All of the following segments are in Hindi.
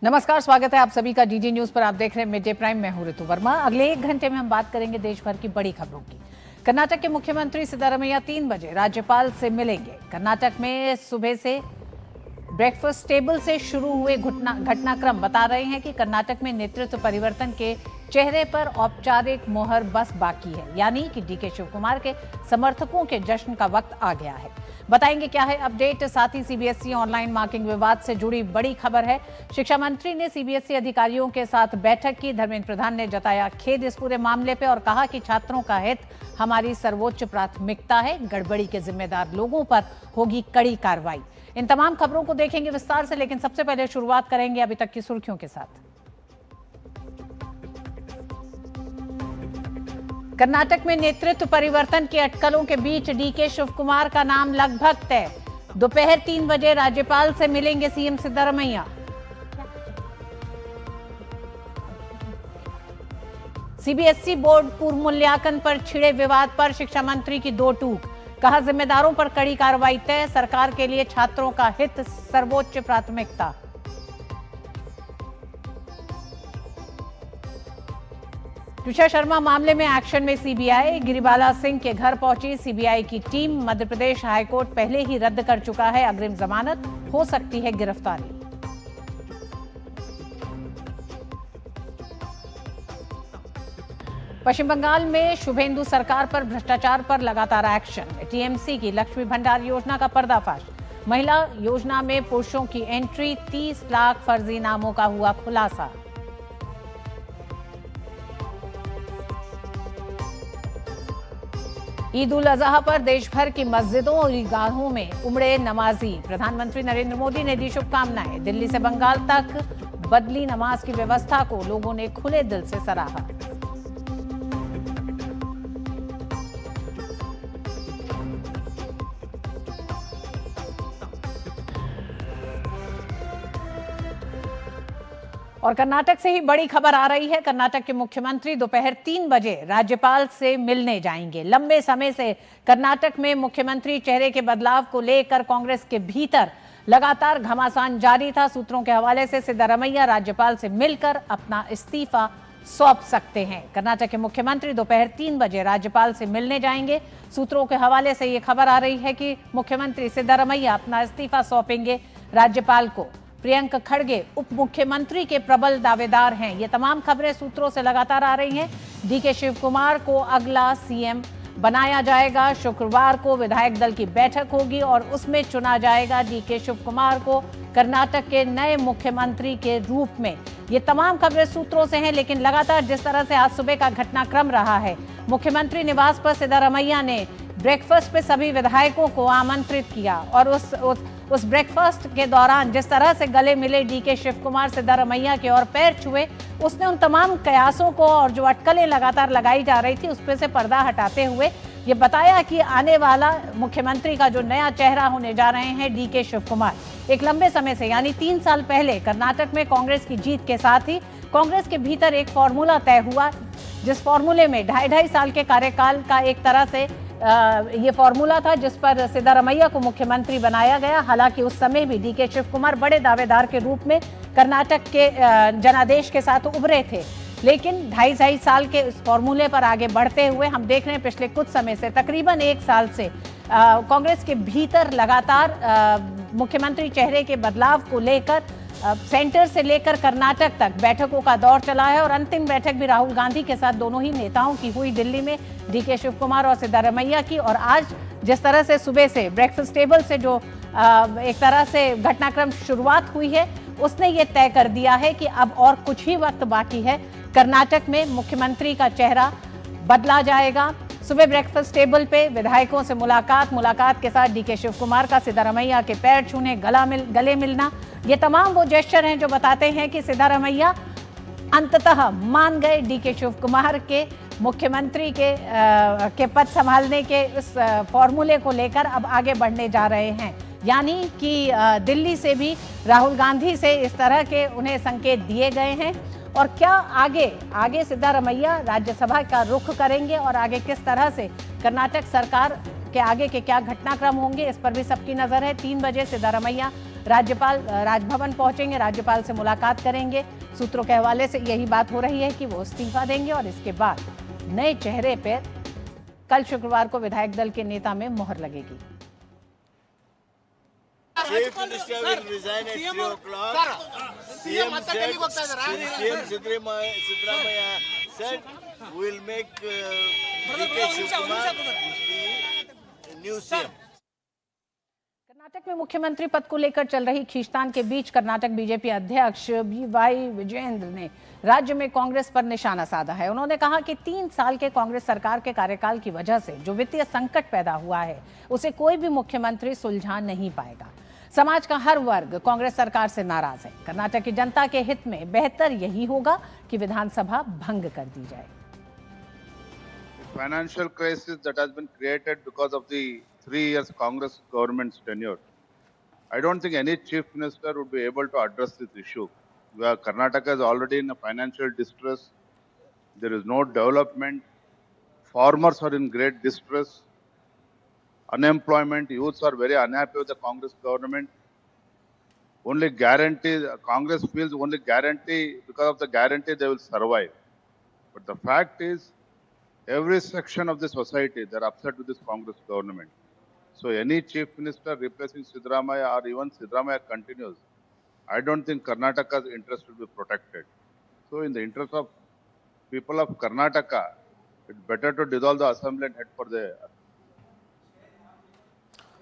नमस्कार, स्वागत है आप सभी का डीडी न्यूज पर। आप देख रहे हैं मिड डे प्राइम। मैं हूं ऋतु वर्मा। अगले 1 घंटे में हम बात करेंगे देश भर की बड़ी खबरों की। कर्नाटक के मुख्यमंत्री सिद्धारमैया 3 बजे राज्यपाल से मिलेंगे। कर्नाटक में सुबह से ब्रेकफास्ट टेबल से शुरू हुए घटनाक्रम बता रहे हैं कि कर्नाटक में नेतृत्व परिवर्तन के चेहरे पर औपचारिक मोहर बस बाकी है, यानी कि डीके शिव कुमार के समर्थकों के जश्न का वक्त आ गया है। बताएंगे क्या है अपडेट। साथ ही सीबीएसई ऑनलाइन मार्किंग विवाद से जुड़ी बड़ी खबर है। शिक्षा मंत्री ने सीबीएसई अधिकारियों के साथ बैठक की। धर्मेंद्र प्रधान ने जताया खेद इस पूरे मामले पे और कहा कि छात्रों का हित हमारी सर्वोच्च प्राथमिकता है। गड़बड़ी के जिम्मेदार लोगों पर होगी कड़ी कार्रवाई। इन तमाम खबरों को देखेंगे विस्तार से, लेकिन सबसे पहले शुरुआत करेंगे अभी तक की सुर्खियों के साथ। कर्नाटक में नेतृत्व परिवर्तन के अटकलों के बीच डीके शिव कुमार का नाम लगभग तय। दोपहर 3 बजे राज्यपाल से मिलेंगे सीएम सिद्धारमैया। सीबीएसई बोर्ड पूर्व मूल्यांकन पर छिड़े विवाद पर शिक्षा मंत्री की दो टूक। कहा जिम्मेदारों पर कड़ी कार्रवाई तय। सरकार के लिए छात्रों का हित सर्वोच्च प्राथमिकता। तुषार शर्मा मामले में एक्शन में सीबीआई। गिरिबाला सिंह के घर पहुंची सीबीआई की टीम। मध्य प्रदेश हाईकोर्ट पहले ही रद्द कर चुका है अग्रिम जमानत। हो सकती है गिरफ्तारी। पश्चिम बंगाल में शुभेंदु सरकार पर भ्रष्टाचार पर लगातार एक्शन। टीएमसी की लक्ष्मी भंडार योजना का पर्दाफाश। महिला योजना में पुरुषों की एंट्री। 30 लाख फर्जी नामों का हुआ खुलासा। ईद उल अजहा पर देश भर की मस्जिदों और ईदगाहों में उमड़े नमाजी। प्रधानमंत्री नरेंद्र मोदी ने दी शुभकामनाएं। दिल्ली से बंगाल तक बदली नमाज की व्यवस्था को लोगों ने खुले दिल से सराहा। और कर्नाटक से ही बड़ी खबर आ रही है। कर्नाटक के मुख्यमंत्री दोपहर 3 बजे राज्यपाल से मिलने जाएंगे। लंबे समय से कर्नाटक में मुख्यमंत्री चेहरे के बदलाव को लेकर कांग्रेस के भीतर लगातार घमासान जारी था। सूत्रों के हवाले से सिद्धारमैया राज्यपाल से मिलकर अपना इस्तीफा सौंप सकते हैं। कर्नाटक के मुख्यमंत्री दोपहर 3 बजे राज्यपाल से मिलने जाएंगे। सूत्रों के हवाले से यह खबर आ रही है कि मुख्यमंत्री सिद्धारमैया अपना इस्तीफा सौंपेंगे राज्यपाल को। प्रियंक खड़गे उप मुख्यमंत्री के प्रबल दावेदार हैं। ये तमाम खबरें सूत्रों से लगातार आ रही हैं। डीके शिव कुमार को अगला सीएम बनाया जाएगा। शुक्रवार को विधायक दल की बैठक होगी और उसमें चुना जाएगा डीके शिव कुमार को कर्नाटक के नए मुख्यमंत्री के रूप में। ये तमाम खबरें सूत्रों से हैं, लेकिन लगातार जिस तरह से आज सुबह का घटनाक्रम रहा है, मुख्यमंत्री निवास पर सिद्धारमैया ने ब्रेकफास्ट पे सभी विधायकों को आमंत्रित किया और उस ब्रेकफास्ट के दौरान जिस तरह से गले मिले डीके शिव कुमार सिद्धारमैया के और पैर छुए, उसने उन तमाम कयासों को और जो अटकलें लगातार लगाई जा रही थी उस पे से पर्दा हटाते हुए ये बताया कि आने वाला मुख्यमंत्री का जो नया चेहरा होने जा रहे हैं डीके शिव कुमार। एक लंबे समय से यानी 3 साल पहले कर्नाटक में कांग्रेस की जीत के साथ ही कांग्रेस के भीतर एक फॉर्मूला तय हुआ, जिस फॉर्मूले में 2.5 साल के कार्यकाल का एक तरह से ये फॉर्मूला था जिस पर सिद्धारमैया को मुख्यमंत्री बनाया गया। हालांकि उस समय भी डीके शिव कुमार बड़े दावेदार के रूप में कर्नाटक के जनादेश के साथ उभरे थे, लेकिन 2.5 साल के इस फॉर्मूले पर आगे बढ़ते हुए हम देख रहे हैं पिछले कुछ समय से तकरीबन 1 साल से कांग्रेस के भीतर लगातार मुख्यमंत्री चेहरे के बदलाव को लेकर सेंटर से लेकर कर्नाटक तक बैठकों का दौर चला है। और अंतिम बैठक भी राहुल गांधी के साथ दोनों ही नेताओं की हुई दिल्ली में, डीके शिव कुमार और सिद्धारमैया की। और आज जिस तरह से सुबह से ब्रेकफास्ट टेबल से जो एक तरह से घटनाक्रम शुरुआत हुई है, उसने ये तय कर दिया है कि अब और कुछ ही वक्त बाकी है, कर्नाटक में मुख्यमंत्री का चेहरा बदला जाएगा। सुबह ब्रेकफास्ट टेबल पे विधायकों से मुलाकात के साथ डीके शिव कुमार का सिद्धारमैया के पैर छूने, गले मिलना, ये तमाम वो जेस्चर हैं जो बताते हैं कि सिद्धारमैया अंततः मान गए डीके शिव कुमार के मुख्यमंत्री के पद संभालने के इस फॉर्मूले को लेकर अब आगे बढ़ने जा रहे हैं। यानी कि दिल्ली से भी राहुल गांधी से इस तरह के उन्हें संकेत दिए गए हैं। और क्या आगे सिद्धारमैया राज्यसभा का रुख करेंगे और आगे किस तरह से कर्नाटक सरकार के आगे के क्या घटनाक्रम होंगे, इस पर भी सबकी नजर है। 3 बजे सिद्धारमैया राज्यपाल राजभवन पहुंचेंगे, राज्यपाल से मुलाकात करेंगे। सूत्रों के हवाले से यही बात हो रही है कि वो इस्तीफा देंगे और इसके बाद नए चेहरे पर कल शुक्रवार को विधायक दल के नेता में मोहर लगेगी। Chief Minister will resign at 3 o'clock. CM Siddaramaiah said we will make DK Shivkumar the new CM. Karnataka में मुख्यमंत्री पद को लेकर चल रही खींचतान के बीच कर्नाटक बीजेपी अध्यक्ष BY विजयेंद्र ने राज्य में कांग्रेस पर निशाना साधा है। उन्होंने कहा कि 3 साल के कांग्रेस सरकार के कार्यकाल की वजह से जो वित्तीय संकट पैदा हुआ है उसे कोई भी मुख्यमंत्री सुलझा नहीं पाएगा। समाज का हर वर्ग कांग्रेस सरकार से नाराज है। कर्नाटक की जनता के हित में बेहतर यही होगा कि विधानसभा भंग कर दी जाए। Financial crisis that has been created because of the 3 years Congress government's tenure. I don't think any chief minister would be able to address this issue. Where Karnataka is already in a financial distress. There is no development. Farmers are in great distress. Unemployment, youths are very unhappy with the Congress government. Only guarantee, Congress feels only guarantee, because of the guarantee they will survive. But the fact is, every section of the society, they are upset with this Congress government. So any chief minister replacing Siddaramaiah or even Siddaramaiah continues, I don't think Karnataka's interest will be protected. So in the interest of people of Karnataka, it's better to dissolve the assembly and head for the...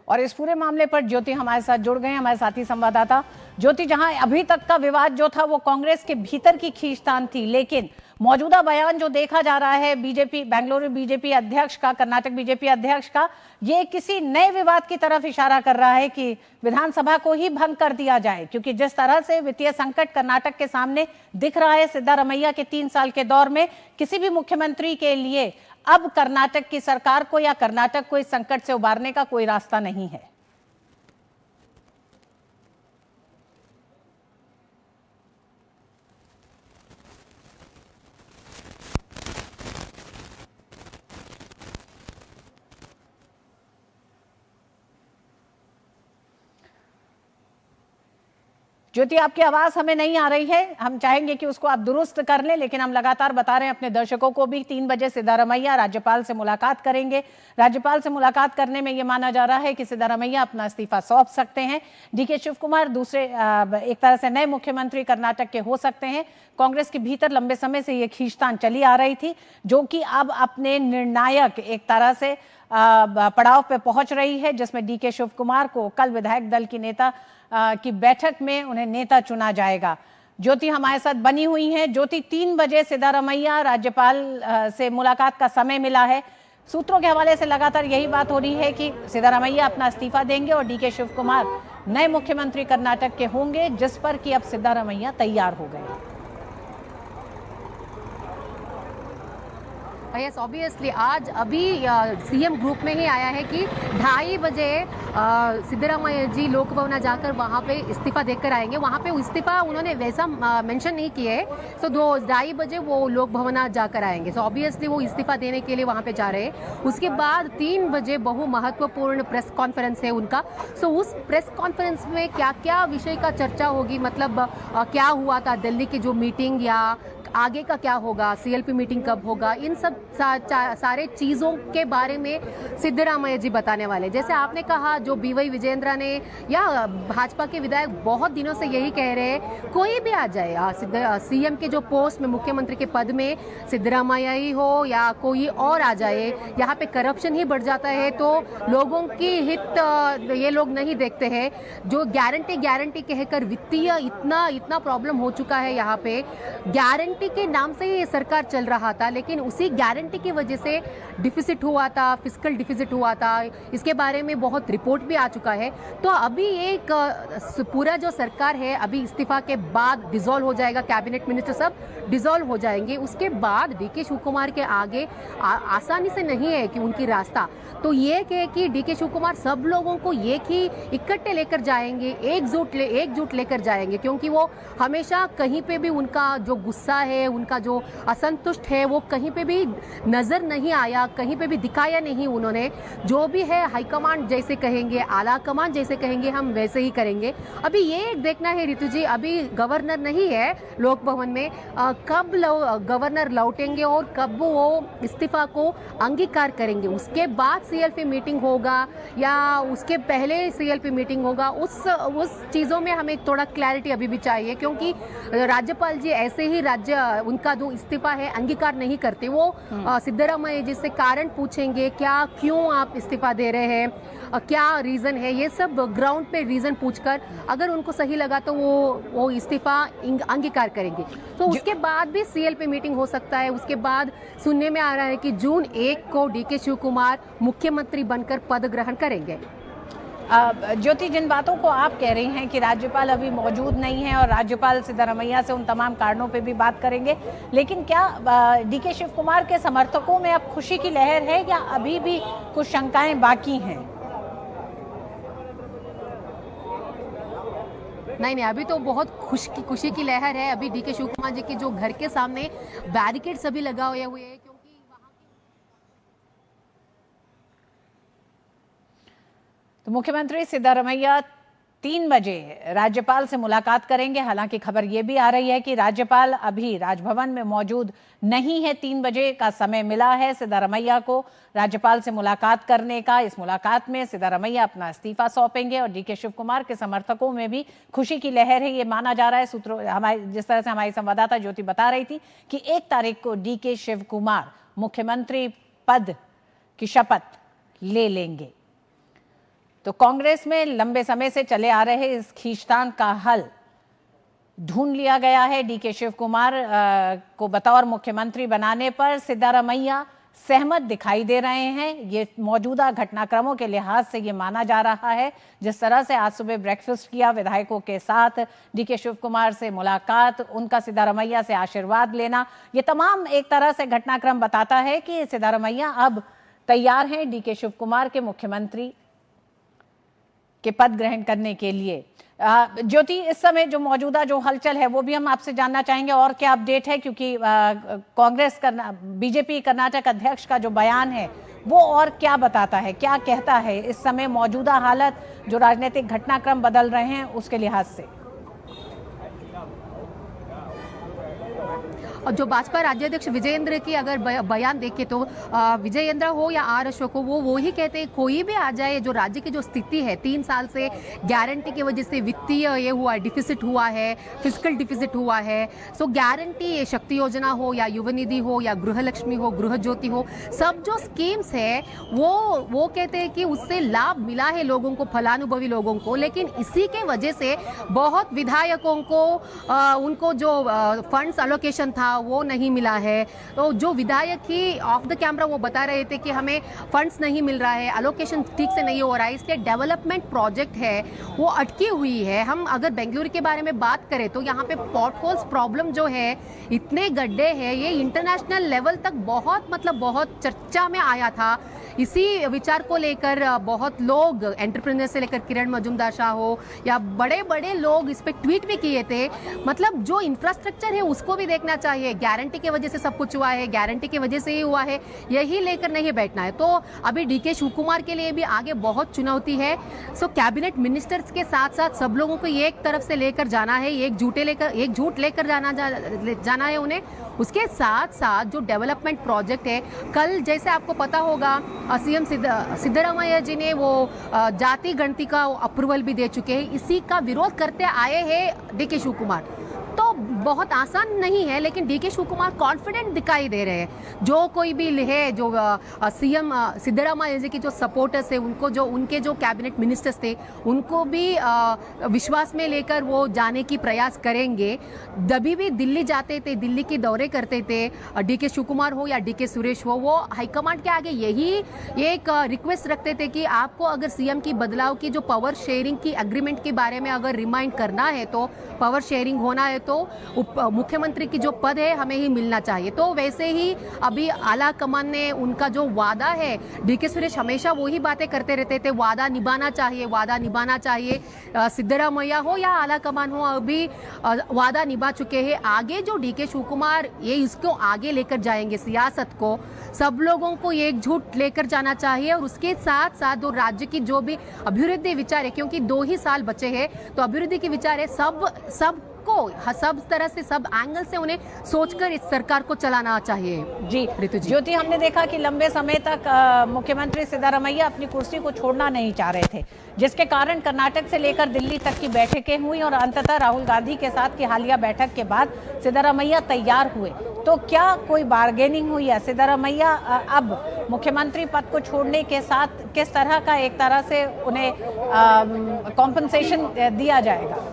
और इस पूरे मामले पर ज्योति हमारे साथ जुड़ गए, हमारे साथी संवाददाता। ज्योति, जहां अभी तक का विवाद जो था वो कांग्रेस के भीतर की खींचतान थी, लेकिन मौजूदा बयान जो देखा जा रहा है बेंगलुरु बीजेपी अध्यक्ष का, कर्नाटक बीजेपी अध्यक्ष का, ये किसी नए विवाद की तरफ इशारा कर रहा है कि विधानसभा को ही भंग कर दिया जाए, क्योंकि जिस तरह से वित्तीय संकट कर्नाटक के सामने दिख रहा है सिद्धारमैया के 3 साल के दौर में, किसी भी मुख्यमंत्री के लिए अब कर्नाटक की सरकार को या कर्नाटक को इस संकट से उबारने का कोई रास्ता नहीं है। ज्योति, आपकी आवाज हमें नहीं आ रही है, हम चाहेंगे कि उसको आप दुरुस्त कर लें, लेकिन हम लगातार बता रहे हैं अपने दर्शकों को भी 3 बजे सिद्धारमैया राज्यपाल से मुलाकात करेंगे। राज्यपाल से मुलाकात करने में यह माना जा रहा है कि सिद्धारमैया अपना इस्तीफा सौंप सकते हैं। डीके शिवकुमार दूसरे एक तरह से नए मुख्यमंत्री कर्नाटक के हो सकते हैं। कांग्रेस के भीतर लंबे समय से ये खींचतान चली आ रही थी, जो कि अब अपने निर्णायक एक तरह से पड़ाव पे पहुंच रही है, जिसमें डीके शिवकुमार को कल विधायक दल की नेता की बैठक में उन्हें नेता चुना जाएगा। ज्योति हमारे साथ बनी हुई हैं। ज्योति, 3 बजे सिद्धारमैया राज्यपाल से मुलाकात का समय मिला है। सूत्रों के हवाले से लगातार यही बात हो रही है कि सिद्धारमैया अपना इस्तीफा देंगे और डीके शिवकुमार नए मुख्यमंत्री कर्नाटक के होंगे, जिस पर कि अब सिद्धारमैया तैयार हो गए। यस, ऑब्वियसली आज अभी सीएम ग्रुप में ही आया है कि 2:30 बजे सिद्धारमैया जी लोक भवन जाकर वहाँ पे इस्तीफा देकर आएंगे। वहाँ पे इस्तीफा उन्होंने वैसा मेंशन नहीं किए है, सो 2:30 बजे वो लोक भवन जाकर आएंगे। सो ऑब्वियसली वो इस्तीफा देने के लिए वहाँ पे जा रहे हैं। उसके बाद 3 बजे बहु महत्वपूर्ण प्रेस कॉन्फ्रेंस है उनका। सो उस प्रेस कॉन्फ्रेंस में क्या क्या विषय का चर्चा होगी, मतलब क्या हुआ था दिल्ली की जो मीटिंग या आगे का क्या होगा, सीएलपी मीटिंग कब होगा, इन सब सारे चीज़ों के बारे में सिद्धारमैया जी बताने वाले। जैसे आपने कहा, जो BY विजेंद्र ने या भाजपा के विधायक बहुत दिनों से यही कह रहे हैं, कोई भी आ जाए सीएम के जो पोस्ट में, मुख्यमंत्री के पद में सिद्धारमैया ही हो या कोई और आ जाए, यहाँ पे करप्शन ही बढ़ जाता है तो लोगों की हित ये लोग नहीं देखते हैं। जो गारंटी कहकर वित्तीय इतना प्रॉब्लम हो चुका है यहाँ पे, गारंटी के नाम से ये सरकार चल रहा था, लेकिन उसी गारंटी की वजह से डिफिसिट हुआ था, फिस्कल डिफिसिट हुआ था। इसके बारे में बहुत रिपोर्ट भी आ चुका है। तो अभी एक पूरा जो सरकार है अभी इस्तीफा के बाद डिसॉल्व हो जाएगा, कैबिनेट मिनिस्टर सब डिसॉल्व हो जाएंगे। उसके बाद डीके शिवकुमार के आगे आसानी से नहीं है कि उनकी रास्ता, तो ये कि डीके शिवकुमार सब लोगों को एक ही इकट्ठे लेकर जाएंगे, एकजुट लेकर जाएंगे, क्योंकि वो हमेशा कहीं पे भी उनका जो गुस्सा है, उनका जो असंतुष्ट है, वो कहीं पे भी नजर नहीं आया, कहीं पे भी दिखाया नहीं उन्होंने। जो भी है हाईकमांड जैसे कहे कहेंगे, आला कमान जैसे कहेंगे, हम वैसे ही करेंगे। अभी ये देखना है ऋतु जी, अभी गवर्नर नहीं है लोक भवन में, कब गवर्नर लौटेंगे और कब वो इस्तीफा को अंगीकार करेंगे। उसके बाद सीएलपी मीटिंग होगा या उसके पहले सीएलपी मीटिंग होगा, उस चीज़ों में हमें थोड़ा क्लैरिटी अभी भी चाहिए, क्योंकि राज्यपाल जी ऐसे ही उनका जो इस्तीफा है अंगीकार नहीं करते। वो सिद्धरामैया जी से कारण पूछेंगे, क्यों आप इस्तीफा दे रहे हैं, क्या रीज़न है, ये सब ग्राउंड पे रीज़न पूछकर अगर उनको सही लगा तो वो इस्तीफा अंगीकार करेंगे। तो उसके बाद भी सीएलपी मीटिंग हो सकता है। उसके बाद सुनने में आ रहा है कि जून 1 को डीके शिव कुमार मुख्यमंत्री बनकर पद ग्रहण करेंगे। ज्योति, जिन बातों को आप कह रही हैं कि राज्यपाल अभी मौजूद नहीं है और राज्यपाल सिद्धरामैया से उन तमाम कारणों पे भी बात करेंगे, लेकिन क्या डीके शिव कुमार के समर्थकों में अब खुशी की लहर है या अभी भी कुछ शंकाएं बाकी हैं? नहीं, अभी तो बहुत खुशी की लहर है। अभी डीके शिव कुमार जी के जो घर के सामने बैरिकेड सभी लगा हुए हैं, क्योंकि वहां तो मुख्यमंत्री सिद्धरामैया 3 बजे राज्यपाल से मुलाकात करेंगे। हालांकि खबर यह भी आ रही है कि राज्यपाल अभी राजभवन में मौजूद नहीं है। 3 बजे का समय मिला है सिद्धरामैया को राज्यपाल से मुलाकात करने का। इस मुलाकात में सिद्धरामैया अपना इस्तीफा सौंपेंगे और डीके शिव कुमार के समर्थकों में भी खुशी की लहर है। ये माना जा रहा है, सूत्रों जिस तरह से हमारी संवाददाता ज्योति बता रही थी कि 1 तारीख को डीके शिव कुमार मुख्यमंत्री पद की शपथ ले लेंगे। तो कांग्रेस में लंबे समय से चले आ रहे इस खींचतान का हल ढूंढ लिया गया है। डीके शिव कुमार को बतौर मुख्यमंत्री बनाने पर सिद्धरामैया सहमत दिखाई दे रहे हैं। ये मौजूदा घटनाक्रमों के लिहाज से ये माना जा रहा है। जिस तरह से आज सुबह ब्रेकफास्ट किया विधायकों के साथ, डीके शिव कुमार से मुलाकात, उनका सिद्धरामैया से आशीर्वाद लेना, ये तमाम एक तरह से घटनाक्रम बताता है कि सिद्धरामैया अब तैयार हैं डीके शिव कुमार के मुख्यमंत्री के पद ग्रहण करने के लिए। ज्योति, इस समय जो मौजूदा जो हलचल है वो भी हम आपसे जानना चाहेंगे और क्या अपडेट है, क्योंकि कांग्रेस बीजेपी कर्नाटक अध्यक्ष का जो बयान है वो और क्या बताता है, क्या कहता है इस समय मौजूदा हालत, जो राजनीतिक घटनाक्रम बदल रहे हैं उसके लिहाज से? और जो भाजपा राज्याध्यक्ष विजयेंद्र की अगर बयान देखे तो विजयेंद्र हो या आर अशोक हो, वो ही कहते हैं कोई भी आ जाए, जो राज्य की जो स्थिति है 3 साल से गारंटी की वजह से वित्तीय ये हुआ, डिफिसिट हुआ है, फिजिकल डिफिसिट हुआ है। सो गारंटी, ये शक्ति योजना हो या युवा निधि हो या गृहलक्ष्मी हो, गृह ज्योति हो, सब जो स्कीम्स है वो कहते हैं कि उससे लाभ मिला है लोगों को, फलानुभवी लोगों को, लेकिन इसी के वजह से बहुत विधायकों को उनको जो फंड्स एलोकेशन था वो नहीं मिला है। तो जो विधायक ही ऑफ द कैमरा वो बता रहे थे कि हमें फंड्स नहीं मिल रहा है, एलोकेशन ठीक से नहीं हो रहा है, इसलिए डेवलपमेंट प्रोजेक्ट है वो अटकी हुई है। हम अगर बेंगलुरु के बारे में बात करें तो यहाँ पे पॉटहोल्स प्रॉब्लम जो है, इतने गड्ढे हैं, ये इंटरनेशनल लेवल तक बहुत चर्चा में आया था। इसी विचार को लेकर बहुत लोग, एंटरप्रेन्योर से लेकर किरण मजूमदार शाह हो या बड़े बड़े लोग इस पे ट्वीट भी किए थे। मतलब जो इंफ्रास्ट्रक्चर है उसको भी देखना चाहिए। गारंटी की वजह से सब कुछ हुआ है, गारंटी की वजह से ही हुआ है, यही लेकर नहीं बैठना है। तो अभी डीके शिव कुमार के लिए भी आगे बहुत चुनौती है। सो कैबिनेट मिनिस्टर्स के साथ साथ सब लोगों को एक तरफ से लेकर जाना है, एक झूठ लेकर जाना है उन्हें। उसके साथ साथ जो डेवलपमेंट प्रोजेक्ट है, कल जैसे आपको पता होगा सीएम सिद्धरामैया जी ने वो जाति गणति का अप्रूवल भी दे चुके हैं। इसी का विरोध करते आए हैं डीके शिव कुमार। तो बहुत आसान नहीं है, लेकिन डीके शिव कुमार कॉन्फिडेंट दिखाई दे रहे हैं। जो कोई भी है, जो सीएम सिद्धरामैया जी के जो सपोर्टर्स है, उनके जो कैबिनेट मिनिस्टर्स थे, उनको भी विश्वास में लेकर वो जाने की प्रयास करेंगे। जब भी दिल्ली जाते थे, दिल्ली के दौरे करते थे, डीके शिव कुमार हो या डीके सुरेश हो, वो हाईकमांड के आगे यही एक रिक्वेस्ट रखते थे कि आपको अगर सीएम की बदलाव की जो पावर शेयरिंग की एग्रीमेंट के बारे में अगर रिमाइंड करना है, तो पावर शेयरिंग होना है तो मुख्यमंत्री की जो पद है हमें ही मिलना चाहिए। तो वैसे ही अभी आला कमान ने उनका जो वादा है, डीके सुरेश हमेशा वही बातें करते रहते थे, वादा निभाना चाहिए, वादा निभाना चाहिए। सिद्धरामैया हो या आला कमान हो, अभी वादा निभा चुके हैं। आगे जो डीके शिवकुमार ये इसको आगे लेकर जाएंगे सियासत को, सब लोगों को एकजुट लेकर जाना चाहिए और उसके साथ साथ जो राज्य की जो भी अभिवृद्धि विचार है, क्योंकि 2 ही साल बचे हैं, तो अभिवृद्धि के विचार है सब तरह से, सब एंगल से उन्हें सोचकर इस सरकार को चलाना चाहिए। जी ऋतु जी, ज्योति, हमने देखा कि लंबे समय तक मुख्यमंत्री सिद्धरामैया अपनी कुर्सी को छोड़ना नहीं चाह रहे थे, जिसके कारण कर्नाटक से लेकर दिल्ली तक की बैठकें हुई और अंततः राहुल गांधी के साथ की हालिया बैठक के बाद सिद्धरामैया तैयार हुए। तो क्या कोई बार्गेनिंग हुई है? सिद्धरामैया अब मुख्यमंत्री पद को छोड़ने के साथ किस तरह का एक तरह से उन्हें कॉम्पनसेशन दिया जाएगा?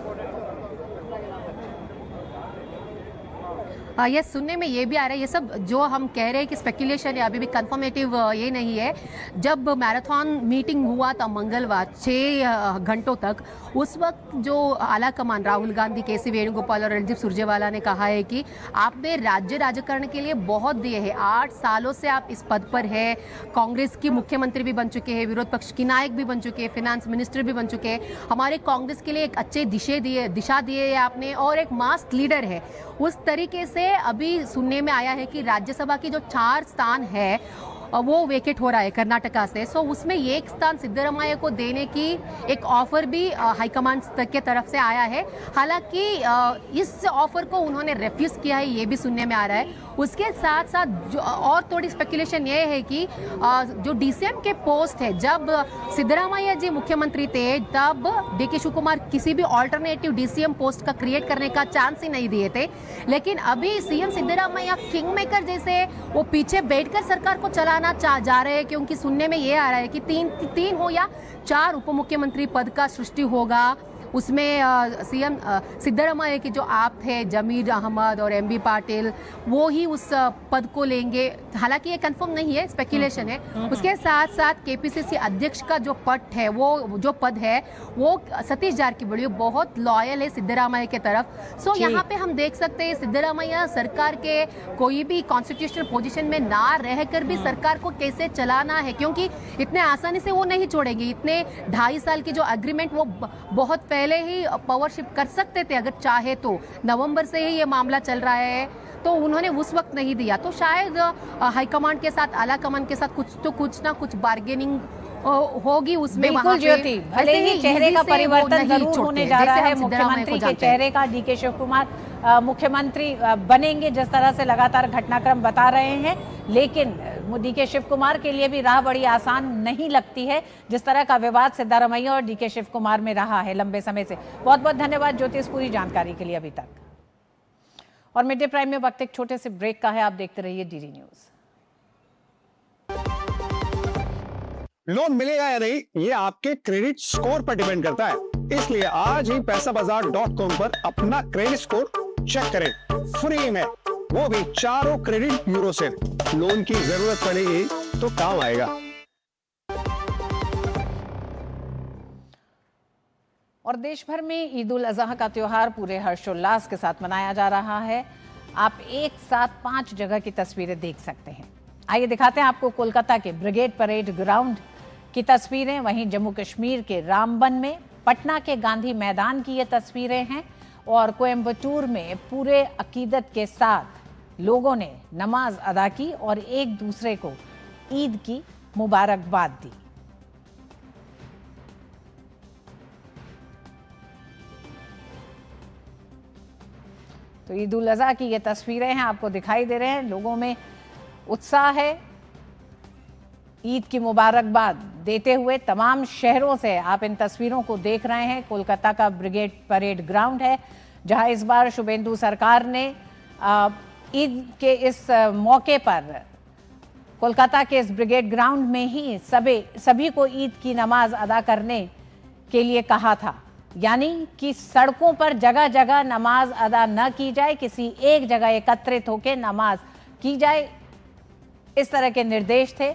ये सुनने में ये भी आ रहा है, ये सब जो हम कह रहे हैं कि स्पेकुलेशन है, अभी भी कंफर्मेटिव ये नहीं है। जब मैराथन मीटिंग हुआ था मंगलवार 6 घंटों तक, उस वक्त जो आला कमान राहुल गांधी, केसी वेणुगोपाल और रणदीप सुरजेवाला ने कहा है कि आपने राज्य राजकारण के लिए बहुत दिए हैं, 8 सालों से आप इस पद पर है, कांग्रेस की मुख्यमंत्री भी बन चुके हैं, विरोध पक्ष की नायक भी बन चुके हैं, फिनेंस मिनिस्टर भी बन चुके हैं, हमारे कांग्रेस के लिए एक अच्छे दिशा दिए है आपने और एक मास लीडर है। उस तरीके से अभी सुनने में आया है कि राज्यसभा की जो 4 स्थान है वो वेकेट हो रहा है कर्नाटका से, सो उसमें एक स्थान सिद्धरामैया को देने की एक ऑफर भी हाईकमान के तरफ से आया है। हालांकि इस ऑफर को उन्होंने रिफ्यूज किया है, ये भी सुनने में आ रहा है। उसके साथ साथ जो और थोड़ी स्पेकुलेशन ये है कि जो डीसीएम के पोस्ट है, जब सिद्धरामैया जी मुख्यमंत्री थे तब डीके शिवकुमार किसी भी ऑल्टरनेटिव डीसीएम पोस्ट का क्रिएट करने का चांस ही नहीं दिए थे, लेकिन अभी सीएम सिद्धरामैया किंग मेकर जैसे वो पीछे बैठकर सरकार को चलाना जा रहे हैं, क्योंकि सुनने में ये आ रहा है कि 3 हो या 4 उप मुख्यमंत्री पद का सृष्टि होगा। उसमें सीएम सिद्धरामैया की जो आप थे जमीर अहमद और एमबी पाटिल, वो ही उस पद को लेंगे। हालांकि ये कंफर्म नहीं है, स्पेकुलेशन है। उसके साथ साथ केपीसीसी अध्यक्ष का जो पद है, वो जो पद है वो सतीश जारकिहोली बहुत लॉयल है सिद्धरामैया के तरफ। सो यहाँ पे हम देख सकते हैं सिद्धरामैया सरकार के कोई भी कॉन्स्टिट्यूशनल पोजीशन में ना रहकर भी सरकार को कैसे चलाना है, क्योंकि इतने आसानी से वो नहीं छोड़ेंगे। इतने 2.5 साल की जो एग्रीमेंट वो बहुत पहले ही पावर शिफ्ट कर सकते थे अगर चाहे तो। नवंबर से ही ये मामला चल रहा है, तो उन्होंने उस वक्त नहीं दिया। तो शायद हाईकमान के साथ, आला कमान के साथ कुछ ना कुछ बार्गेनिंग होगी उसमें। बिल्कुल ज्योति, भले ही चेहरे का परिवर्तन जरूर होने जा रहा है मुख्यमंत्री के चेहरे का। डीके शिवकुमार मुख्यमंत्री बनेंगे जिस तरह से लगातार घटनाक्रम बता रहे हैं, लेकिन डीके शिवकुमार के लिए भी राह बड़ी आसान नहीं लगती है, जिस तरह का विवाद सिद्धरामैया और डीके शिवकुमार में रहा है लंबे समय से। बहुत बहुत धन्यवाद ज्योति इस पूरी जानकारी के लिए अभी तक। और मिड डे प्राइम में वक्त एक छोटे से ब्रेक का है, आप देखते रहिए डीडी न्यूज। लोन मिलेगा या नहीं ये आपके क्रेडिट स्कोर पर डिपेंड करता है, इसलिए आज ही पैसाबाजार.com पर अपना क्रेडिट स्कोर चेक करें फ्री में, वो भी 4 क्रेडिट ब्यूरो से। लोन की जरूरत पड़ेगी तो काम आएगा। और देश भर में ईद उल अजहा का त्योहार पूरे हर्षोल्लास के साथ मनाया जा रहा है। आप एक साथ 5 जगह की तस्वीरें देख सकते हैं। आइए दिखाते हैं आपको कोलकाता के ब्रिगेड परेड ग्राउंड की तस्वीरें, वहीं जम्मू कश्मीर के रामबन में, पटना के गांधी मैदान की ये तस्वीरें हैं, और कोयम्बटूर में पूरे अकीदत के साथ लोगों ने नमाज अदा की और एक दूसरे को ईद की मुबारकबाद दी। तो ईद उल अजहा की ये तस्वीरें हैं, आपको दिखाई दे रहे हैं। लोगों में उत्साह है ईद की मुबारकबाद देते हुए। तमाम शहरों से आप इन तस्वीरों को देख रहे हैं। कोलकाता का ब्रिगेड परेड ग्राउंड है, जहां इस बार शुभेंदु सरकार ने ईद के इस मौके पर कोलकाता के इस ब्रिगेड ग्राउंड में ही सभी को ईद की नमाज अदा करने के लिए कहा था, यानी कि सड़कों पर जगह जगह नमाज अदा न की जाए, किसी एक जगह एकत्रित होकर नमाज की जाए, इस तरह के निर्देश थे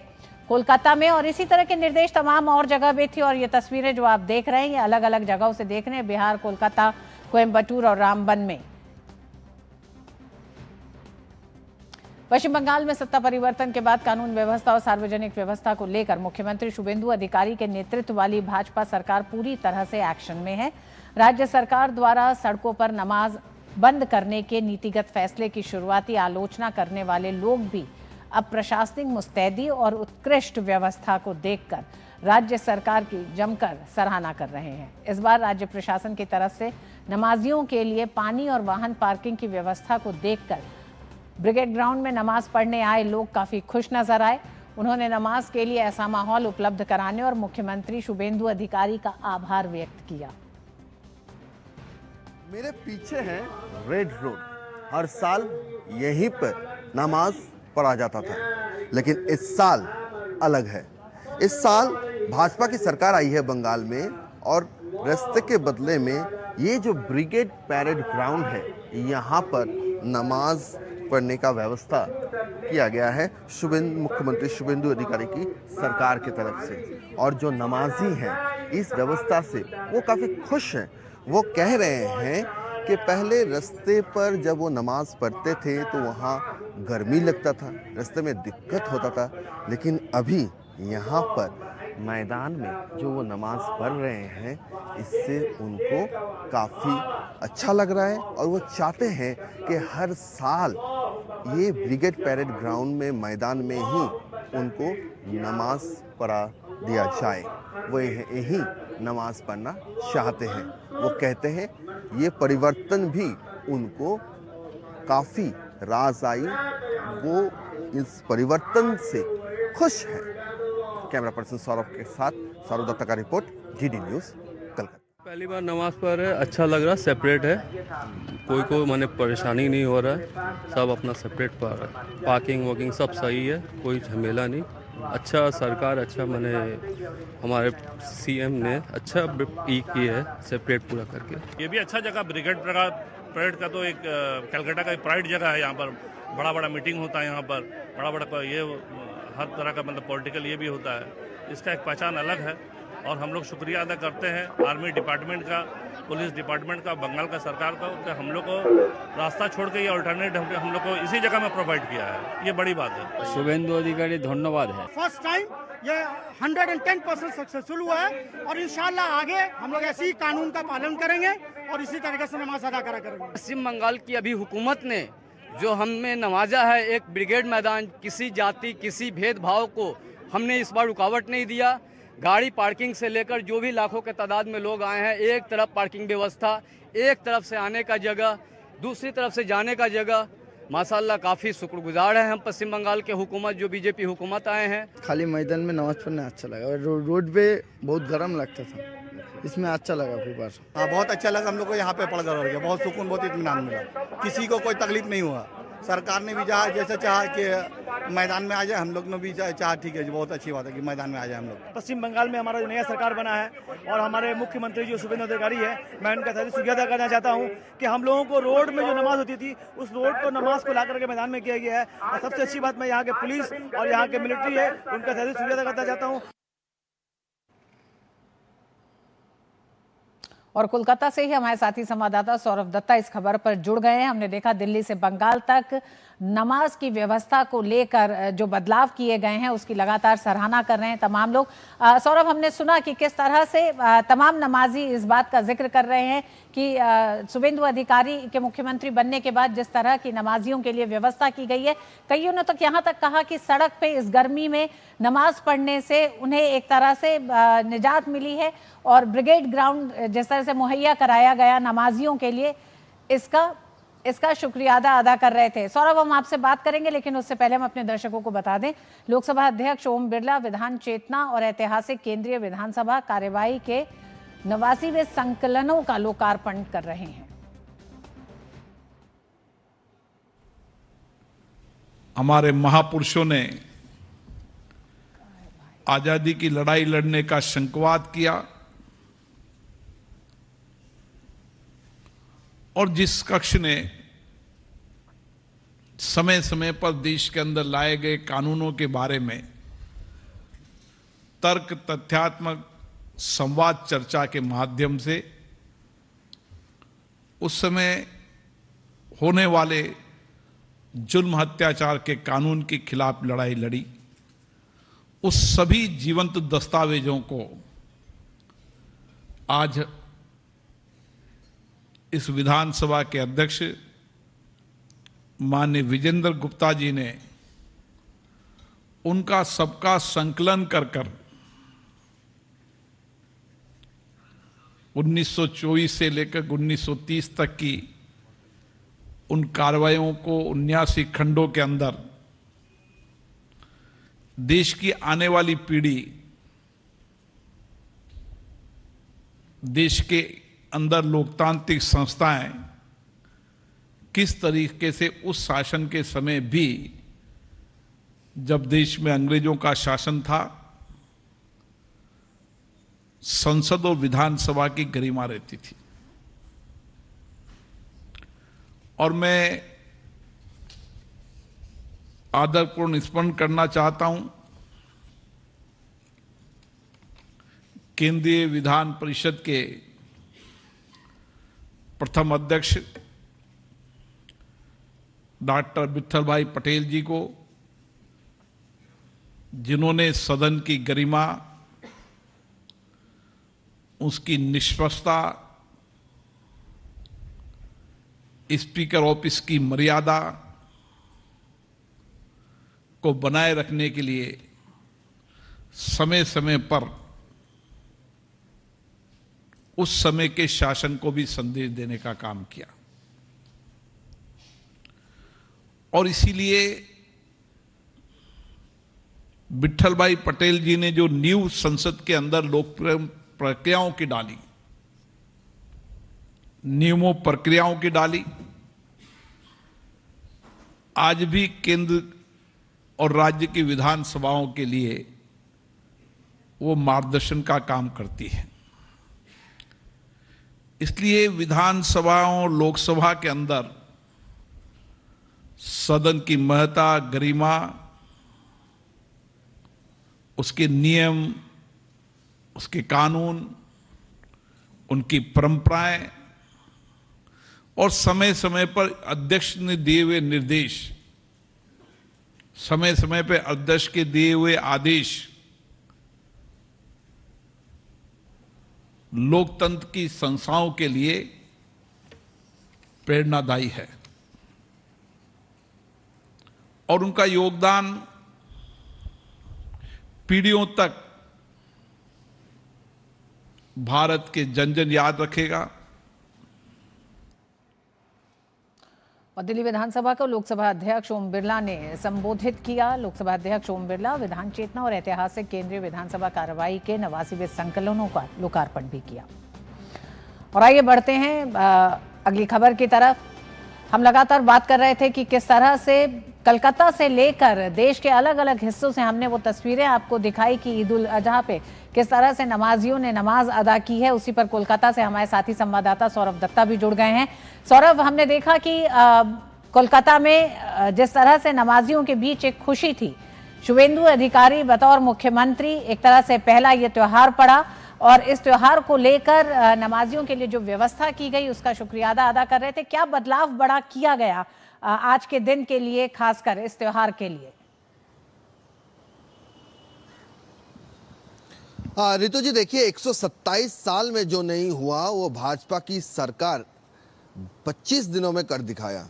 कोलकाता में। और इसी तरह के निर्देश तमाम और जगह भी थी। और ये तस्वीरें जो आप देख रहे हैं ये अलग अलग जगहों से देख रहे हैं, बिहार, कोलकाता, कोयम्बटूर और रामबन में पश्चिम बंगाल में सत्ता परिवर्तन के बाद कानून व्यवस्था और सार्वजनिक व्यवस्था को लेकर मुख्यमंत्री शुभेंदु अधिकारी के नेतृत्व वाली भाजपा सरकार पूरी तरह से एक्शन में है। राज्य सरकार द्वारा सड़कों पर नमाज बंद करने के नीतिगत फैसले की शुरुआती आलोचना करने वाले लोग भी अब प्रशासनिक मुस्तैदी और उत्कृष्ट व्यवस्था को देखकर राज्य सरकार की जमकर सराहना कर रहे हैं। इस बार राज्य प्रशासन की तरफ से नमाजियों के लिए पानी और वाहन पार्किंग की व्यवस्था को देखकर ब्रिगेड ग्राउंड में नमाज पढ़ने आए लोग काफी खुश नजर आए। उन्होंने नमाज के लिए ऐसा माहौल उपलब्ध कराने और मुख्यमंत्री शुभेंदु अधिकारी का आभार व्यक्त किया। मेरे पीछे है रेड रोड, हर साल यहीं पर नमाज पढ़ा जाता था, लेकिन इस साल अलग है। इस साल भाजपा की सरकार आई है बंगाल में और रास्ते के बदले में ये जो ब्रिगेड पैरेड ग्राउंड है यहाँ पर नमाज पढ़ने का व्यवस्था किया गया है मुख्यमंत्री शुभेंदु अधिकारी की सरकार की तरफ से। और जो नमाजी हैं इस व्यवस्था से वो काफ़ी खुश हैं। वो कह रहे हैं कि पहले रास्ते पर जब वो नमाज पढ़ते थे तो वहाँ गर्मी लगता था, रास्ते में दिक्कत होता था, लेकिन अभी यहाँ पर मैदान में जो वो नमाज पढ़ रहे हैं इससे उनको काफ़ी अच्छा लग रहा है और वो चाहते हैं कि हर साल ये ब्रिगेड पैरेड ग्राउंड में मैदान में ही उनको नमाज पढ़ा दिया जाए। वो यही नमाज पढ़ना चाहते हैं। वो कहते हैं ये परिवर्तन भी उनको काफ़ी रास आई, वो इस परिवर्तन से खुश है। कैमरा पर्सन सौरभ के साथ सौरभ दत्ता का रिपोर्ट, GD न्यूज़, कलकत्ता। पहली बार नमाज पढ़ रहे, अच्छा लग रहा, सेपरेट है, कोई माने परेशानी नहीं हो रहा है, सब अपना सेपरेट पढ़ रहा है। पार्किंग वाकिंग सब सही है, कोई झमेला नहीं। अच्छा सरकार, अच्छा माने हमारे CM ने अच्छा की है सेपरेट पूरा करके। ये भी अच्छा जगह ब्रिगेड परेड का तो एक कलकत्ता का प्राइड जगह है। यहाँ पर बड़ा बड़ा मीटिंग होता है, यहाँ पर बड़ा बड़ा ये हर तरह का मतलब पॉलिटिकल ये भी होता है। इसका एक पहचान अलग है और हम लोग शुक्रिया अदा करते हैं आर्मी डिपार्टमेंट का, पुलिस डिपार्टमेंट का, बंगाल का सरकार का कि हम लोग को रास्ता छोड़ के ये अल्टरनेट हम लोग को इसी जगह में प्रोवाइड किया है। ये बड़ी बात है। शुभेंदु अधिकारी धन्यवाद है। फर्स्ट टाइम ये 110% सक्सेसफुल हुआ है और इंशाल्लाह आगे हम लोग ऐसे ही कानून का पालन करेंगे और इसी तरीके से नमाज अदा करा करेंगे। पश्चिम बंगाल की अभी हुकूमत ने जो हमें नवाजा है एक ब्रिगेड मैदान, किसी जाति किसी भेदभाव को हमने इस बार रुकावट नहीं दिया। गाड़ी पार्किंग से लेकर जो भी लाखों के तादाद में लोग आए हैं, एक तरफ पार्किंग व्यवस्था, एक तरफ से आने का जगह, दूसरी तरफ से जाने का जगह। माशाल्लाह काफ़ी शुक्रगुजार हैं हम पश्चिम बंगाल के हुकूमत, जो बीजेपी हुकूमत आए हैं। खाली मैदान में नमाज पढ़ना अच्छा लगा और रोड पे बहुत गर्म लगता था, इसमें अच्छा लगा खूब बार। हाँ बहुत अच्छा लगा हम लोग को यहाँ पे पढ़ कर, बहुत सुकून, बहुत इत्मीनान मिला, किसी को कोई तकलीफ नहीं हुआ। सरकार ने भी चाहा जैसे चाहा कि मैदान में आ जाए, हम लोग ने भी चाहा ठीक है, बहुत अच्छी बात है कि मैदान में आ जाए हम लोग। पश्चिम बंगाल में हमारा जो नया सरकार बना है और हमारे मुख्यमंत्री जो शुभेंदु अधिकारी है, मैं उनका तहे दिल से शुक्रिया अदा करना चाहता हूँ कि हम लोगों को रोड में जो नमाज होती थी उस रोड को नमाज को ला करके मैदान में किया गया है। और सबसे अच्छी बात मैं यहाँ के पुलिस और यहाँ के मिलिट्री है उनका तहे दिल से शुक्रिया अदा करना चाहता हूँ। और कोलकाता से ही हमारे साथी संवाददाता सौरभ दत्ता इस खबर पर जुड़ गए हैं। हमने देखा दिल्ली से बंगाल तक नमाज की व्यवस्था को लेकर जो बदलाव किए गए हैं उसकी लगातार सराहना कर रहे हैं तमाम लोग। सौरभ, हमने सुना कि किस तरह से तमाम नमाजी इस बात का जिक्र कर रहे हैं कि शुभेंदु अधिकारी के मुख्यमंत्री बनने के बाद जिस तरह की नमाजियों के लिए व्यवस्था की गई है, कईयों ने तो यहाँ तक कहा कि सड़क पे इस गर्मी में नमाज पढ़ने से उन्हें एक तरह से निजात मिली है और ब्रिगेड ग्राउंड जिस तरह से मुहैया कराया गया नमाजियों के लिए, इसका शुक्रिया अदा कर रहे थे। सौरभ, हम आपसे बात करेंगे, लेकिन उससे पहले हम अपने दर्शकों को बता दें, लोकसभा अध्यक्ष ओम बिरला विधान चेतना और ऐतिहासिक केंद्रीय विधानसभा कार्यवाही के 89वें संकलनों का लोकार्पण कर रहे हैं। हमारे महापुरुषों ने आजादी की लड़ाई लड़ने का शंखवाद किया और जिस कक्ष ने समय समय पर देश के अंदर लाए गए कानूनों के बारे में तर्क तथ्यात्मक संवाद चर्चा के माध्यम से उस समय होने वाले जुल्म अत्याचार के कानून के खिलाफ लड़ाई लड़ी, उस सभी जीवंत दस्तावेजों को आज इस विधानसभा के अध्यक्ष माननीय विजेंद्र गुप्ता जी ने उनका सबका संकलन कर 1924 से लेकर 1930 तक की उन कार्रवाइयों को 79 खंडों के अंदर देश की आने वाली पीढ़ी, देश के अंदर लोकतांत्रिक संस्थाएं किस तरीके से उस शासन के समय भी, जब देश में अंग्रेजों का शासन था, संसद और विधानसभा की गरिमा रहती थी। और मैं आदरपूर्ण स्मरण करना चाहता हूं केंद्रीय विधान परिषद के प्रथम अध्यक्ष डॉक्टर विट्ठल भाई पटेल जी को, जिन्होंने सदन की गरिमा, उसकी निष्पक्षता, स्पीकर ऑफिस की मर्यादा को बनाए रखने के लिए समय समय पर उस समय के शासन को भी संदेश देने का काम किया। और इसीलिए विट्ठल भाई पटेल जी ने जो नींव संसद के अंदर लोकप्रिय प्रक्रियाओं की डाली, नियमों प्रक्रियाओं की डाली, आज भी केंद्र और राज्य की विधानसभाओं के लिए वो मार्गदर्शन का काम करती है। इसलिए विधानसभाओं, लोकसभा के अंदर सदन की महत्ता, गरिमा, उसके नियम, उसके कानून, उनकी परंपराएं और समय समय पर अध्यक्ष ने दिए हुए निर्देश, समय समय पर अध्यक्ष के दिए हुए आदेश लोकतंत्र की संस्थाओं के लिए प्रेरणादायी है। और उनका योगदान पीढ़ियों तक भारत के जन जन याद रखेगा। और दिल्ली विधानसभा को लोकसभा अध्यक्ष ओम बिरला ने संबोधित किया। लोकसभा अध्यक्ष ओम बिरला विधान चेतना और ऐतिहासिक केंद्रीय विधानसभा कार्रवाई के 89वें संकलनों का लोकार्पण भी किया। और आइए बढ़ते हैं अगली खबर की तरफ। हम लगातार बात कर रहे थे कि किस तरह से कलकत्ता से लेकर देश के अलग अलग हिस्सों से हमने वो तस्वीरें आपको दिखाई कि ईद उल अजहा पे किस तरह से नमाजियों ने नमाज अदा की है। उसी पर कोलकाता से हमारे साथी संवाददाता सौरभ दत्ता भी जुड़ गए हैं। सौरभ, हमने देखा कि कोलकाता में जिस तरह से नमाजियों के बीच एक खुशी थी, शुवेंदु अधिकारी बतौर मुख्यमंत्री एक तरह से पहला ये त्यौहार पड़ा और इस त्यौहार को लेकर नमाजियों के लिए जो व्यवस्था की गई उसका शुक्रिया अदा कर रहे थे। क्या बदलाव बड़ा किया गया आज के दिन के लिए, खासकर इस त्यौहार के लिए? रितु जी, देखिए 127 साल में जो नहीं हुआ वो भाजपा की सरकार 25 दिनों में कर दिखाया।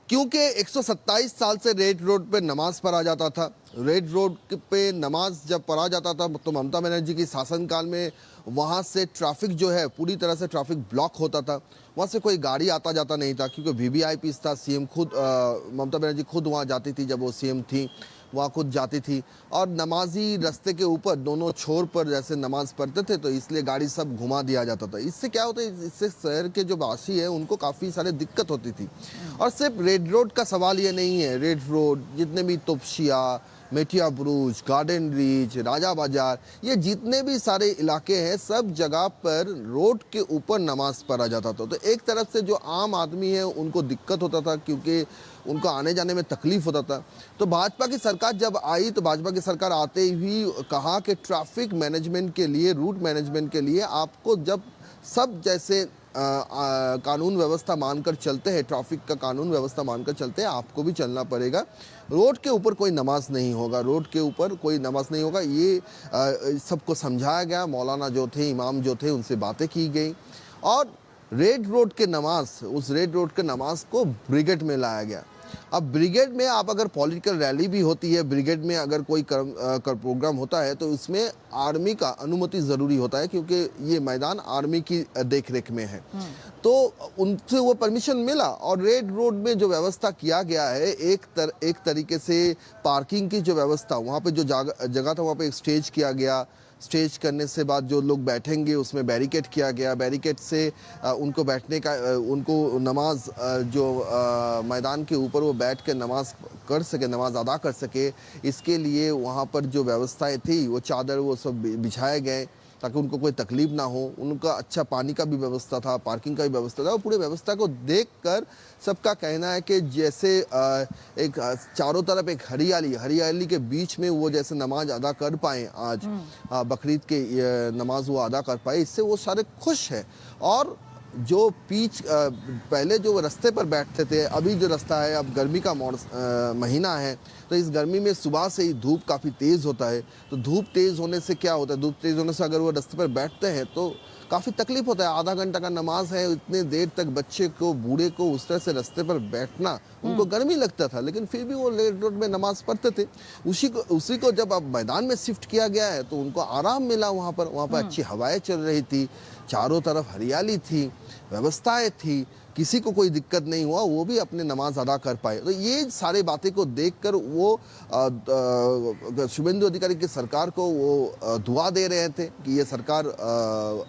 क्योंकि 127 साल से रेड रोड पे नमाज पढ़ा जाता था। रेड रोड पे नमाज जब पढ़ा जाता था तो ममता बनर्जी की शासनकाल में वहाँ से ट्रैफिक जो है पूरी तरह से ट्रैफिक ब्लॉक होता था। वहाँ से कोई गाड़ी आता जाता नहीं था क्योंकि वीवीआईपी था। सीएम खुद ममता बनर्जी खुद वहाँ जाती थी, जब वो सीएम थी वहाँ खुद जाती थी। और नमाजी रास्ते के ऊपर दोनों छोर पर जैसे नमाज पढ़ते थे तो इसलिए गाड़ी सब घुमा दिया जाता था। इससे क्या होता है, इससे शहर के जो वासी है उनको काफ़ी सारे दिक्कत होती थी। और सिर्फ रेड रोड का सवाल ये नहीं है, रेड रोड जितने भी तोपशिया, मेटिया बुरुज, गार्डन रीच, राजा बाजार, ये जितने भी सारे इलाके हैं सब जगह पर रोड के ऊपर नमाज पढ़ा जाता था। तो एक तरफ से जो आम आदमी है उनको दिक्कत होता था क्योंकि उनको आने जाने में तकलीफ होता था। तो भाजपा की सरकार जब आई तो भाजपा की सरकार आते ही कहा कि ट्रैफिक मैनेजमेंट के लिए, रूट मैनेजमेंट के लिए आपको जब सब जैसे कानून व्यवस्था मानकर चलते हैं, ट्रैफिक का कानून व्यवस्था मानकर चलते हैं, आपको भी चलना पड़ेगा। रोड के ऊपर कोई नमाज नहीं होगा, रोड के ऊपर कोई नमाज नहीं होगा, ये सबको समझाया गया। मौलाना जो थे, इमाम जो थे, उनसे बातें की गई और रेड रोड के नमाज, उस रेड रोड के नमाज को ब्रिगेड में लाया गया। अब ब्रिगेड में आप अगर पॉलिटिकल रैली भी होती है, ब्रिगेड में अगर कोई प्रोग्राम होता है तो उसमें आर्मी का अनुमति ज़रूरी होता है, क्योंकि ये मैदान आर्मी की देखरेख में है। तो उनसे वो परमिशन मिला और रेड रोड में जो व्यवस्था किया गया है, एक तरीके से पार्किंग की जो व्यवस्था, वहाँ पे जो जगह था वहाँ पे एक स्टेज किया गया। स्टेज करने से बाद जो लोग बैठेंगे उसमें बैरिकेड किया गया। बैरिकेड से उनको बैठने का, उनको नमाज जो मैदान के ऊपर वो बैठ के नमाज कर सके, नमाज अदा कर सके, इसके लिए वहाँ पर जो व्यवस्थाएं थी वो चादर वो सब बिछाए गए ताकि उनको कोई तकलीफ ना हो। उनका अच्छा पानी का भी व्यवस्था था, पार्किंग का भी व्यवस्था था। और पूरे व्यवस्था को देखकर सबका कहना है कि जैसे एक चारों तरफ एक हरियाली के बीच में वो जैसे नमाज अदा कर पाए, आज बकरीद के नमाज वो अदा कर पाए, इससे वो सारे खुश हैं। और जो पहले जो रास्ते पर बैठते थे, अभी जो रास्ता है, अब गर्मी का महीना है तो इस गर्मी में सुबह से ही धूप काफ़ी तेज़ होता है। तो धूप तेज़ होने से क्या होता है, धूप तेज़ होने से अगर वो रास्ते पर बैठते हैं तो काफ़ी तकलीफ होता है। आधा घंटा का नमाज है, इतने देर तक बच्चे को, बूढ़े को उस तरह से रास्ते पर बैठना, उनको गर्मी लगता था, लेकिन फिर भी वो रेड रोड में नमाज पढ़ते थे। उसी को जब अब मैदान में शिफ्ट किया गया है तो उनको आराम मिला। वहाँ पर अच्छी हवाएं चल रही थी, चारों तरफ हरियाली थी, व्यवस्थाएं थी, किसी को कोई दिक्कत नहीं हुआ, वो भी अपने नमाज अदा कर पाए। तो ये सारी बातें को देखकर वो शुभेंदु अधिकारी की सरकार को वो दुआ दे रहे थे कि ये सरकार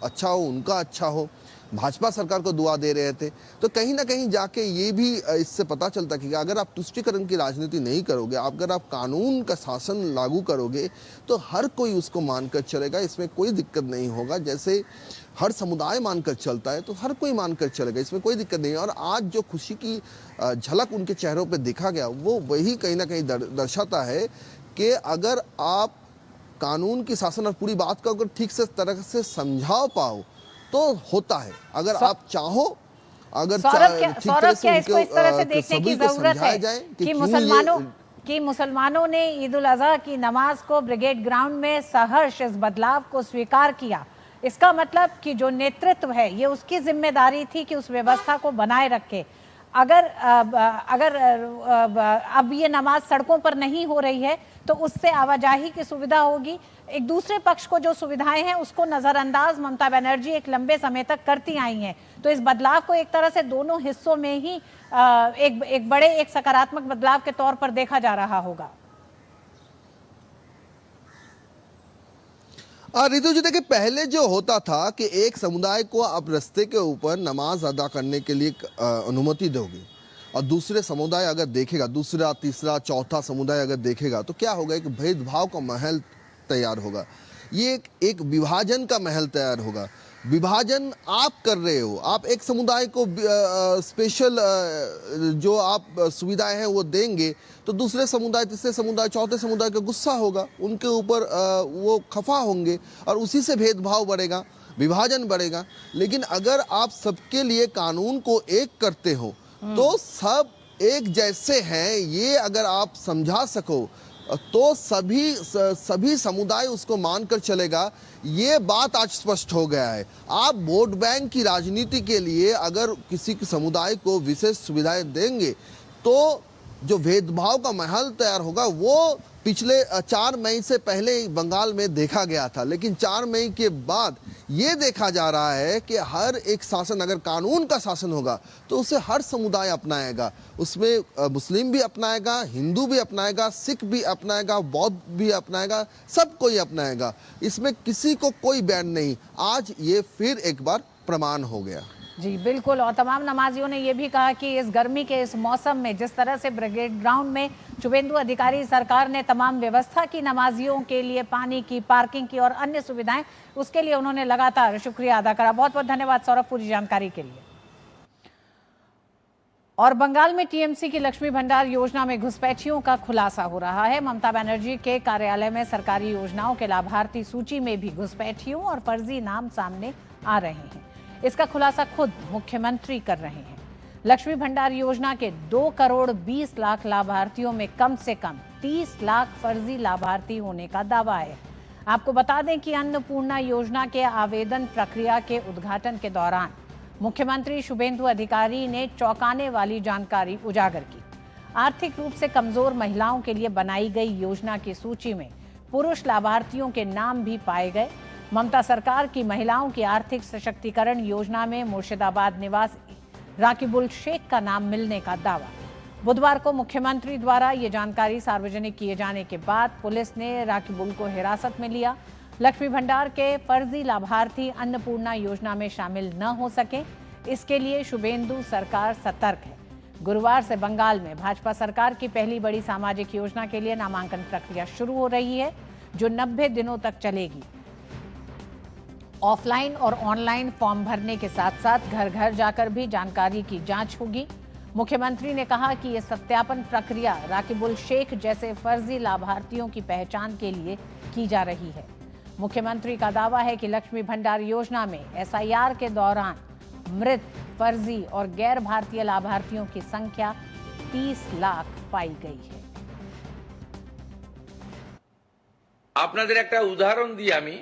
अच्छा हो, उनका अच्छा हो। भाजपा सरकार को दुआ दे रहे थे। तो कहीं ना कहीं जाके ये भी इससे पता चलता कि अगर आप तुष्टीकरण की राजनीति नहीं करोगे, अगर आप कानून का शासन लागू करोगे तो हर कोई उसको मानकर चलेगा, इसमें कोई दिक्कत नहीं होगा। जैसे हर समुदाय मानकर चलता है तो हर कोई मानकर चलेगा, इसमें कोई दिक्कत नहीं है। और आज जो खुशी की झलक उनके चेहरों पे देखा गया, वो वही कहीं ना कहीं दर्शाता है कि अगर आप कानून की शासन और पूरी बात को अगर ठीक से तरह से समझा पाओ तो होता है। अगर आप चाहो, अगर सौरभ क्या इसको इस तरह से देखने की जरूरत है कि मुसलमानों ने ईद उल अजहा की नमाज को ब्रिगेड ग्राउंड में सहर्ष इस बदलाव को स्वीकार किया। इसका मतलब कि जो नेतृत्व है ये उसकी जिम्मेदारी थी कि उस व्यवस्था को बनाए रखे। अगर अब ये नमाज सड़कों पर नहीं हो रही है तो उससे आवाजाही की सुविधा होगी। एक दूसरे पक्ष को जो सुविधाएं हैं उसको नजरअंदाज ममता बनर्जी एक लंबे समय तक करती आई हैं। तो इस बदलाव को एक तरह से दोनों हिस्सों में ही एक सकारात्मक बदलाव के तौर पर देखा जा रहा होगा। रितु जी, देखिए पहले जो होता था कि एक समुदाय को आप रास्ते के ऊपर नमाज अदा करने के लिए अनुमति दोगे और दूसरे समुदाय अगर देखेगा, दूसरा तीसरा चौथा समुदाय अगर देखेगा तो क्या होगा, एक भेदभाव का महल तैयार होगा। ये एक विभाजन का महल तैयार होगा। विभाजन आप कर रहे हो, आप एक समुदाय को स्पेशल जो आप सुविधाएं हैं वो देंगे तो दूसरे समुदाय, तीसरे समुदाय, चौथे समुदाय का गुस्सा होगा, उनके ऊपर वो खफा होंगे और उसी से भेदभाव बढ़ेगा, विभाजन बढ़ेगा। लेकिन अगर आप सबके लिए कानून को एक करते हो तो सब एक जैसे हैं, ये अगर आप समझा सको तो सभी समुदाय उसको मानकर चलेगा। ये बात आज स्पष्ट हो गया है। आप वोट बैंक की राजनीति के लिए अगर किसी समुदाय को विशेष सुविधाएं देंगे तो जो भेदभाव का महल तैयार होगा वो पिछले 4 मई से पहले बंगाल में देखा गया था, लेकिन 4 मई के बाद ये देखा जा रहा है कि हर एक शासन, अगर कानून का शासन होगा तो उसे हर समुदाय अपनाएगा। उसमें मुस्लिम भी अपनाएगा, हिंदू भी अपनाएगा, सिख भी अपनाएगा, बौद्ध भी अपनाएगा, सब कोई अपनाएगा। इसमें किसी को कोई बैन नहीं। आज ये फिर एक बार प्रमाण हो गया। जी बिल्कुल। और तमाम नमाजियों ने यह भी कहा कि इस गर्मी के इस मौसम में जिस तरह से ब्रिगेड ग्राउंड में शुभेंदु अधिकारी सरकार ने तमाम व्यवस्था की नमाजियों के लिए, पानी की, पार्किंग की और अन्य सुविधाएं, उसके लिए उन्होंने लगातार शुक्रिया अदा करा। बहुत बहुत धन्यवाद सौरभ पूरी जानकारी के लिए। और बंगाल में टीएमसी की लक्ष्मी भंडार योजना में घुसपैठियों का खुलासा हो रहा है। ममता बनर्जी के कार्यालय में सरकारी योजनाओं के लाभार्थी सूची में भी घुसपैठियों और फर्जी नाम सामने आ रहे हैं। इसका खुलासा खुद मुख्यमंत्री कर रहे हैं। लक्ष्मी भंडार योजना के 2 करोड़ 20 लाख लाभार्थियों में कम से कम 30 लाख फर्जी लाभार्थी होने का दावा है। आपको बता दें कि अन्नपूर्णा योजना के आवेदन प्रक्रिया के उद्घाटन के दौरान मुख्यमंत्री शुभेंदु अधिकारी ने चौंकाने वाली जानकारी उजागर की। आर्थिक रूप से कमजोर महिलाओं के लिए बनाई गई योजना की सूची में पुरुष लाभार्थियों के नाम भी पाए गए। ममता सरकार की महिलाओं की आर्थिक सशक्तिकरण योजना में मुर्शिदाबाद निवासी राकिबुल शेख का नाम मिलने का दावा। बुधवार को मुख्यमंत्री द्वारा ये जानकारी सार्वजनिक किए जाने के बाद पुलिस ने राकिबुल को हिरासत में लिया। लक्ष्मी भंडार के फर्जी लाभार्थी अन्नपूर्णा योजना में शामिल न हो सके, इसके लिए शुभेंदु सरकार सतर्क है। गुरुवार से बंगाल में भाजपा सरकार की पहली बड़ी सामाजिक योजना के लिए नामांकन प्रक्रिया शुरू हो रही है, जो 90 दिनों तक चलेगी। ऑफलाइन और ऑनलाइन फॉर्म भरने के साथ साथ घर घर जाकर भी जानकारी की जांच होगी। मुख्यमंत्री ने कहा कि यह सत्यापन प्रक्रिया राकिबुल शेख जैसे फर्जी लाभार्थियों की पहचान के लिए की जा रही है। मुख्यमंत्री का दावा है कि लक्ष्मी भंडार योजना में एसआईआर के दौरान मृत, फर्जी और गैर भारतीय लाभार्थियों की संख्या 30 लाख पाई गई है। আপনাদের একটা উদাহরণ দিই আমি।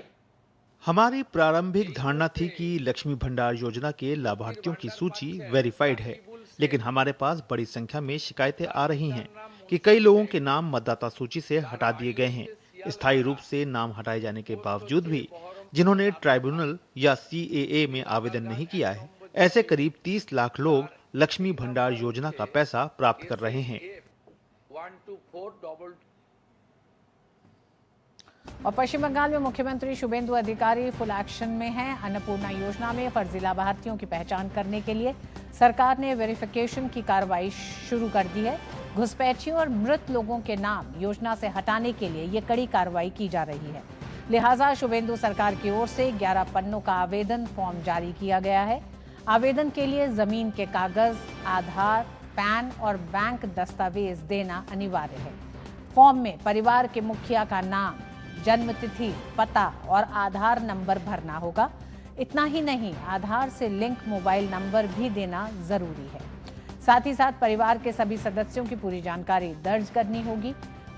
हमारी प्रारंभिक धारणा थी कि लक्ष्मी भंडार योजना के लाभार्थियों की सूची वेरीफाइड है, लेकिन हमारे पास बड़ी संख्या में शिकायतें आ रही हैं कि कई लोगों के नाम मतदाता सूची से हटा दिए गए हैं। स्थायी रूप से नाम हटाए जाने के बावजूद भी जिन्होंने ट्राइब्यूनल या CAA में आवेदन नहीं किया है, ऐसे करीब 30 लाख लोग लक्ष्मी भंडार योजना का पैसा प्राप्त कर रहे हैं। और पश्चिम बंगाल में मुख्यमंत्री शुभेंदु अधिकारी फुल एक्शन में हैं। अन्नपूर्णा योजना में फर्जी लाभार्थियों की पहचान करने के लिए सरकार ने वेरिफिकेशन की कार्रवाई शुरू कर दी है। घुसपैठियों और मृत लोगों के नाम योजना से हटाने के लिए ये कड़ी कार्रवाई की जा रही है। लिहाजा शुभेंदु सरकार की ओर से 11 पन्नों का आवेदन फॉर्म जारी किया गया है। आवेदन के लिए जमीन के कागज, आधार, पैन और बैंक दस्तावेज देना अनिवार्य है। फॉर्म में परिवार के मुखिया का नाम, जन्म तिथि, पता और आधार नंबर भरना होगा। इतना ही नहीं, आधार से लिंक मोबाइल नंबर भी देना जरूरी है। साथ ही साथ परिवार के सभी सदस्यों की पूरी जानकारी दर्ज करनी होगी।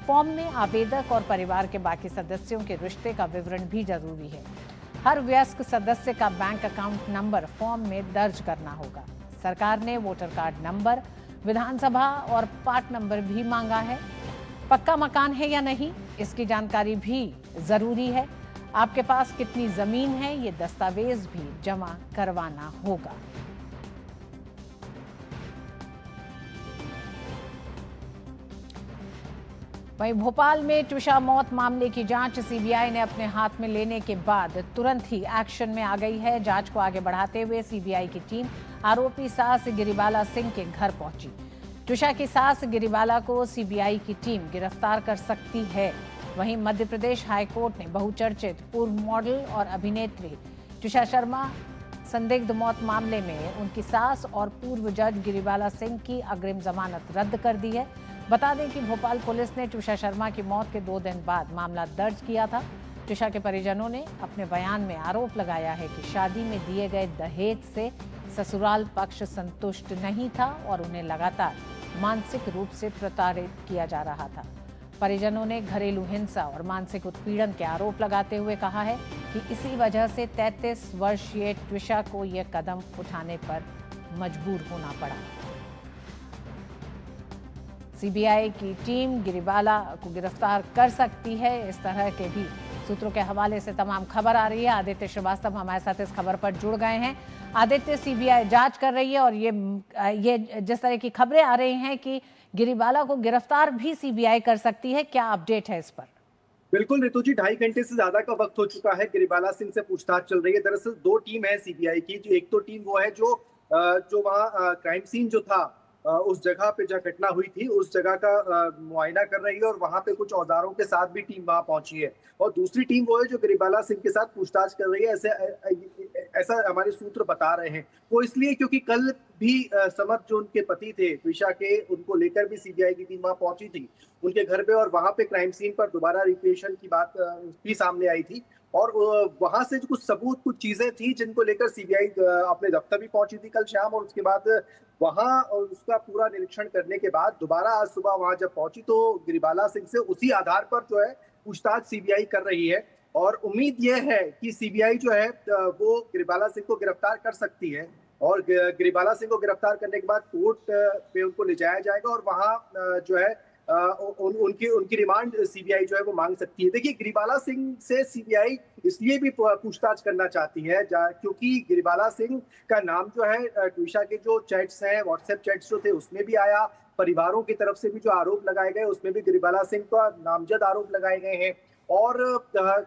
फॉर्म में आवेदक और परिवार के बाकी सदस्यों के रिश्ते का विवरण भी जरूरी है। हर वयस्क सदस्य का बैंक अकाउंट नंबर फॉर्म में दर्ज करना होगा। सरकार ने वोटर कार्ड नंबर, विधानसभा और पार्ट नंबर भी मांगा है। पक्का मकान है या नहीं, इसकी जानकारी भी जरूरी है। आपके पास कितनी जमीन है, ये दस्तावेज भी जमा करवाना होगा। वहीं भोपाल में ट्विशा मौत मामले की जांच सीबीआई ने अपने हाथ में लेने के बाद तुरंत ही एक्शन में आ गई है। जांच को आगे बढ़ाते हुए सीबीआई की टीम आरोपी सास गिरिबाला सिंह के घर पहुंची। ट्विशा की सास गिरिबाला को सीबीआई की टीम गिरफ्तार कर सकती है। वहीं मध्य प्रदेश हाईकोर्ट ने बहुचर्चित पूर्व मॉडल और अभिनेत्री ट्विशा शर्मा संदिग्ध मौत मामले में उनकी सास और पूर्व जज गिरिबाला सिंह की अग्रिम जमानत रद्द कर दी है। बता दें कि भोपाल पुलिस ने ट्विशा शर्मा की मौत के 2 दिन बाद मामला दर्ज किया था। ट्विशा के परिजनों ने अपने बयान में आरोप लगाया है कि शादी में दिए गए दहेज से ससुराल पक्ष संतुष्ट नहीं था और उन्हें लगातार मानसिक रूप से प्रताड़ित किया जा रहा था। परिजनों ने घरेलू हिंसा और मानसिक उत्पीड़न के आरोप लगाते हुए कहा है कि इसी वजह से 33 वर्षीय ट्विशा को यह कदम उठाने पर मजबूर होना पड़ा। सीबीआई की टीम गिरिबाला को गिरफ्तार कर सकती है, इस तरह के भी सूत्रों के हवाले से तमाम खबर आ रही है। आदित्य श्रीवास्तव हमारे साथ इस खबर पर जुड़ गए हैं। आदित्य, सीबीआई जांच कर रही है और ये जिस तरह की खबरें आ रही हैं कि गिरिबाला को गिरफ्तार भी सीबीआई कर सकती है, क्या अपडेट है इस पर? बिल्कुल ऋतु जी, 2.5 घंटे से ज्यादा का वक्त हो चुका है। गिरिबाला सिंह से पूछताछ चल रही है। दरअसल 2 टीम है सीबीआई की। जो एक तो टीम वो है जो वहाँ क्राइम सीन जो था, उस जगह पे जहाँ घटना हुई थी उस जगह का मुआयना कर रही है और वहां पे कुछ औजारों के साथ भी टीम वहां पहुंची है। और दूसरी टीम वो है जो गिरिबाला सिंह के साथ पूछताछ कर रही है। ऐसा हमारे सूत्र बता रहे हैं। वो इसलिए क्योंकि कल भी समर जो उनके पति थे त्विषा के, उनको लेकर भी सीबीआई की टीम वहां पहुंची थी उनके घर पे, और वहां पे क्राइम सीन पर दोबारा रिक्रिएशन की बात भी सामने आई थी। और वहां से कुछ सबूत, कुछ चीजें थी जिनको लेकर सीबीआई अपने दफ्तर भी पहुंची थी कल शाम, और उसके बाद वहां उसका पूरा निरीक्षण करने के बाद दोबारा आज सुबह वहां जब पहुंची तो गिरिबाला सिंह से उसी आधार पर जो है पूछताछ सीबीआई कर रही है। और उम्मीद यह है कि सीबीआई जो है वो गिरिबाला सिंह को गिरफ्तार कर सकती है, और गिरिबाला सिंह को गिरफ्तार करने के बाद कोर्ट पे उनको ले जाया जाएगा, और वहां जो है उनकी रिमांड सीबीआई जो है वो मांग सकती है। देखिए, गिरिबाला सिंह से सीबीआई इसलिए भी पूछताछ करना चाहती है क्योंकि गिरिबाला सिंह का नाम जो है ट्विषा के जो चैट्स हैं, व्हाट्सएप चैट्स जो थे उसमें भी आया, परिवारों की तरफ से भी जो आरोप लगाए गए उसमें भी गिरिबाला सिंह का नामजद आरोप लगाए गए हैं, और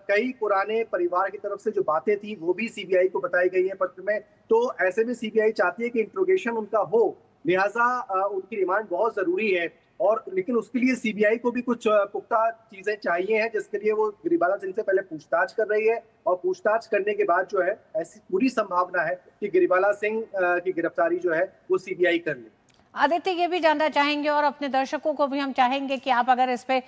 कई पुराने परिवार की तरफ से जो बातें थी वो भी सीबीआई को बताई गई है पत्र में। तो ऐसे में सीबीआई चाहती है कि इंट्रोगेशन उनका हो, लिहाजा उनकी रिमांड बहुत जरूरी है। और लेकिन उसके लिए सीबीआई को भी कुछ पुख्ता चीजें चाहिए हैं, जिसके लिए वो गिरिबाला सिंह से पहले पूछताछ कर रही है, और पूछताछ करने के बाद जो है ऐसी पूरी संभावना है कि गिरिबाला सिंह की गिरफ्तारी जो है वो सीबीआई कर ले। आदित्य, ये भी जानना चाहेंगे और अपने दर्शकों को भी हम चाहेंगे कि आप अगर इस पे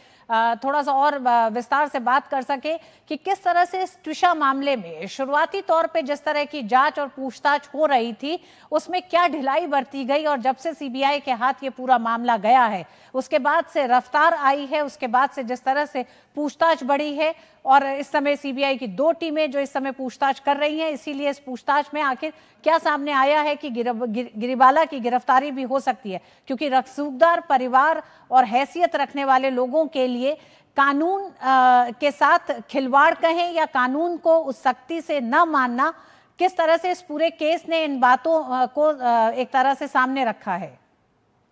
थोड़ा सा और विस्तार से बात कर सके कि किस तरह से इस ट्विषा मामले में शुरुआती तौर पे जिस तरह की जांच और पूछताछ हो रही थी उसमें क्या ढिलाई बरती गई, और जब से सीबीआई के हाथ ये पूरा मामला गया है उसके बाद से रफ्तार आई है, उसके बाद से जिस तरह से पूछताछ बढ़ी है, और इस समय सीबीआई की 2 टीमें जो इस समय पूछताछ कर रही हैं, इसीलिए इस पूछताछ में आखिर क्या सामने आया है कि गिरिबाला की गिरफ्तारी भी हो सकती है, क्योंकि रसूखदार परिवार और हैसियत रखने वाले लोगों के लिए कानून के साथ खिलवाड़ कहें या कानून को उस सख्ती से न मानना, किस तरह से इस पूरे केस ने इन बातों को एक तरह से सामने रखा है।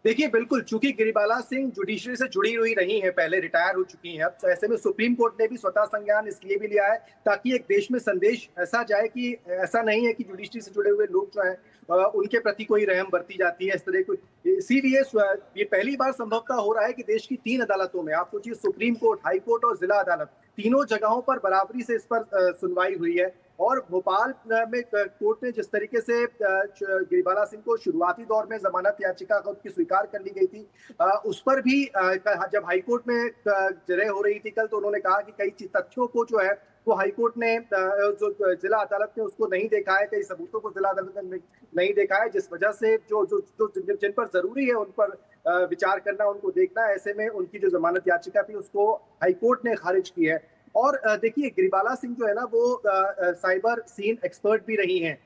देखिए, बिल्कुल, चूंकि गिरिबाला सिंह जुडिशरी से जुड़ी हुई नहीं है, पहले रिटायर हो चुकी हैं, अब तो ऐसे में सुप्रीम कोर्ट ने भी स्वतः संज्ञान इसलिए भी लिया है ताकि एक देश में संदेश ऐसा जाए कि ऐसा नहीं है कि जुडिशरी से जुड़े हुए लोग जो हैं उनके प्रति कोई रहम बरती जाती है, इस तरह को। इसीलिए ये पहली बार संभवतः हो रहा है कि देश की 3 अदालतों में, आप सोचिए, सुप्रीम कोर्ट, हाई कोर्ट और जिला अदालत, तीनों जगहों पर बराबरी से इस पर सुनवाई हुई है। और भोपाल में कोर्ट ने जिस तरीके से गिरिबाला सिंह को शुरुआती दौर में जमानत याचिका की स्वीकार कर ली गई थी, उस पर भी जब हाईकोर्ट में जरह हो रही थी कल, तो उन्होंने कहा कि कई तथ्यों को जो है वो हाईकोर्ट ने, जो जिला अदालत ने उसको नहीं देखा है, कई सबूतों को जिला अदालत ने नहीं देखा है, जिस वजह से जिन पर जरूरी है उन पर विचार करना, उनको देखना, ऐसे में उनकी जो जमानत याचिका थी उसको हाईकोर्ट ने खारिज की है। और देखिए, गिरिबाला सिंह जो है ना वो साइबर सीन एक्सपर्ट भी रही हैं।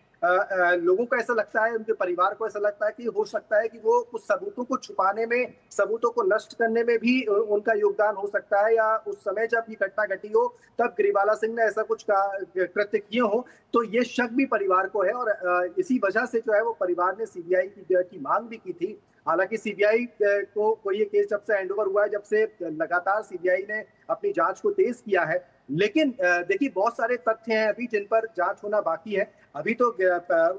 लोगों को ऐसा लगता है, उनके परिवार को ऐसा लगता है कि हो सकता है कि वो कुछ सबूतों को छुपाने में, सबूतों को नष्ट करने में भी उनका योगदान हो सकता है, या उस समय जब ये घटना घटी हो तब गिरिबाला सिंह ने ऐसा कुछ कृत्य किए हो, तो ये शक भी परिवार को है। और इसी वजह से जो है वो परिवार ने सीबीआई की मांग भी की थी। हालांकि सीबीआई को ये केस जब से हैंडओवर हुआ है, जब से लगातार सीबीआई ने अपनी जांच को तेज किया है, लेकिन देखिए, बहुत सारे तथ्य हैं अभी जिन पर जांच होना बाकी है। अभी तो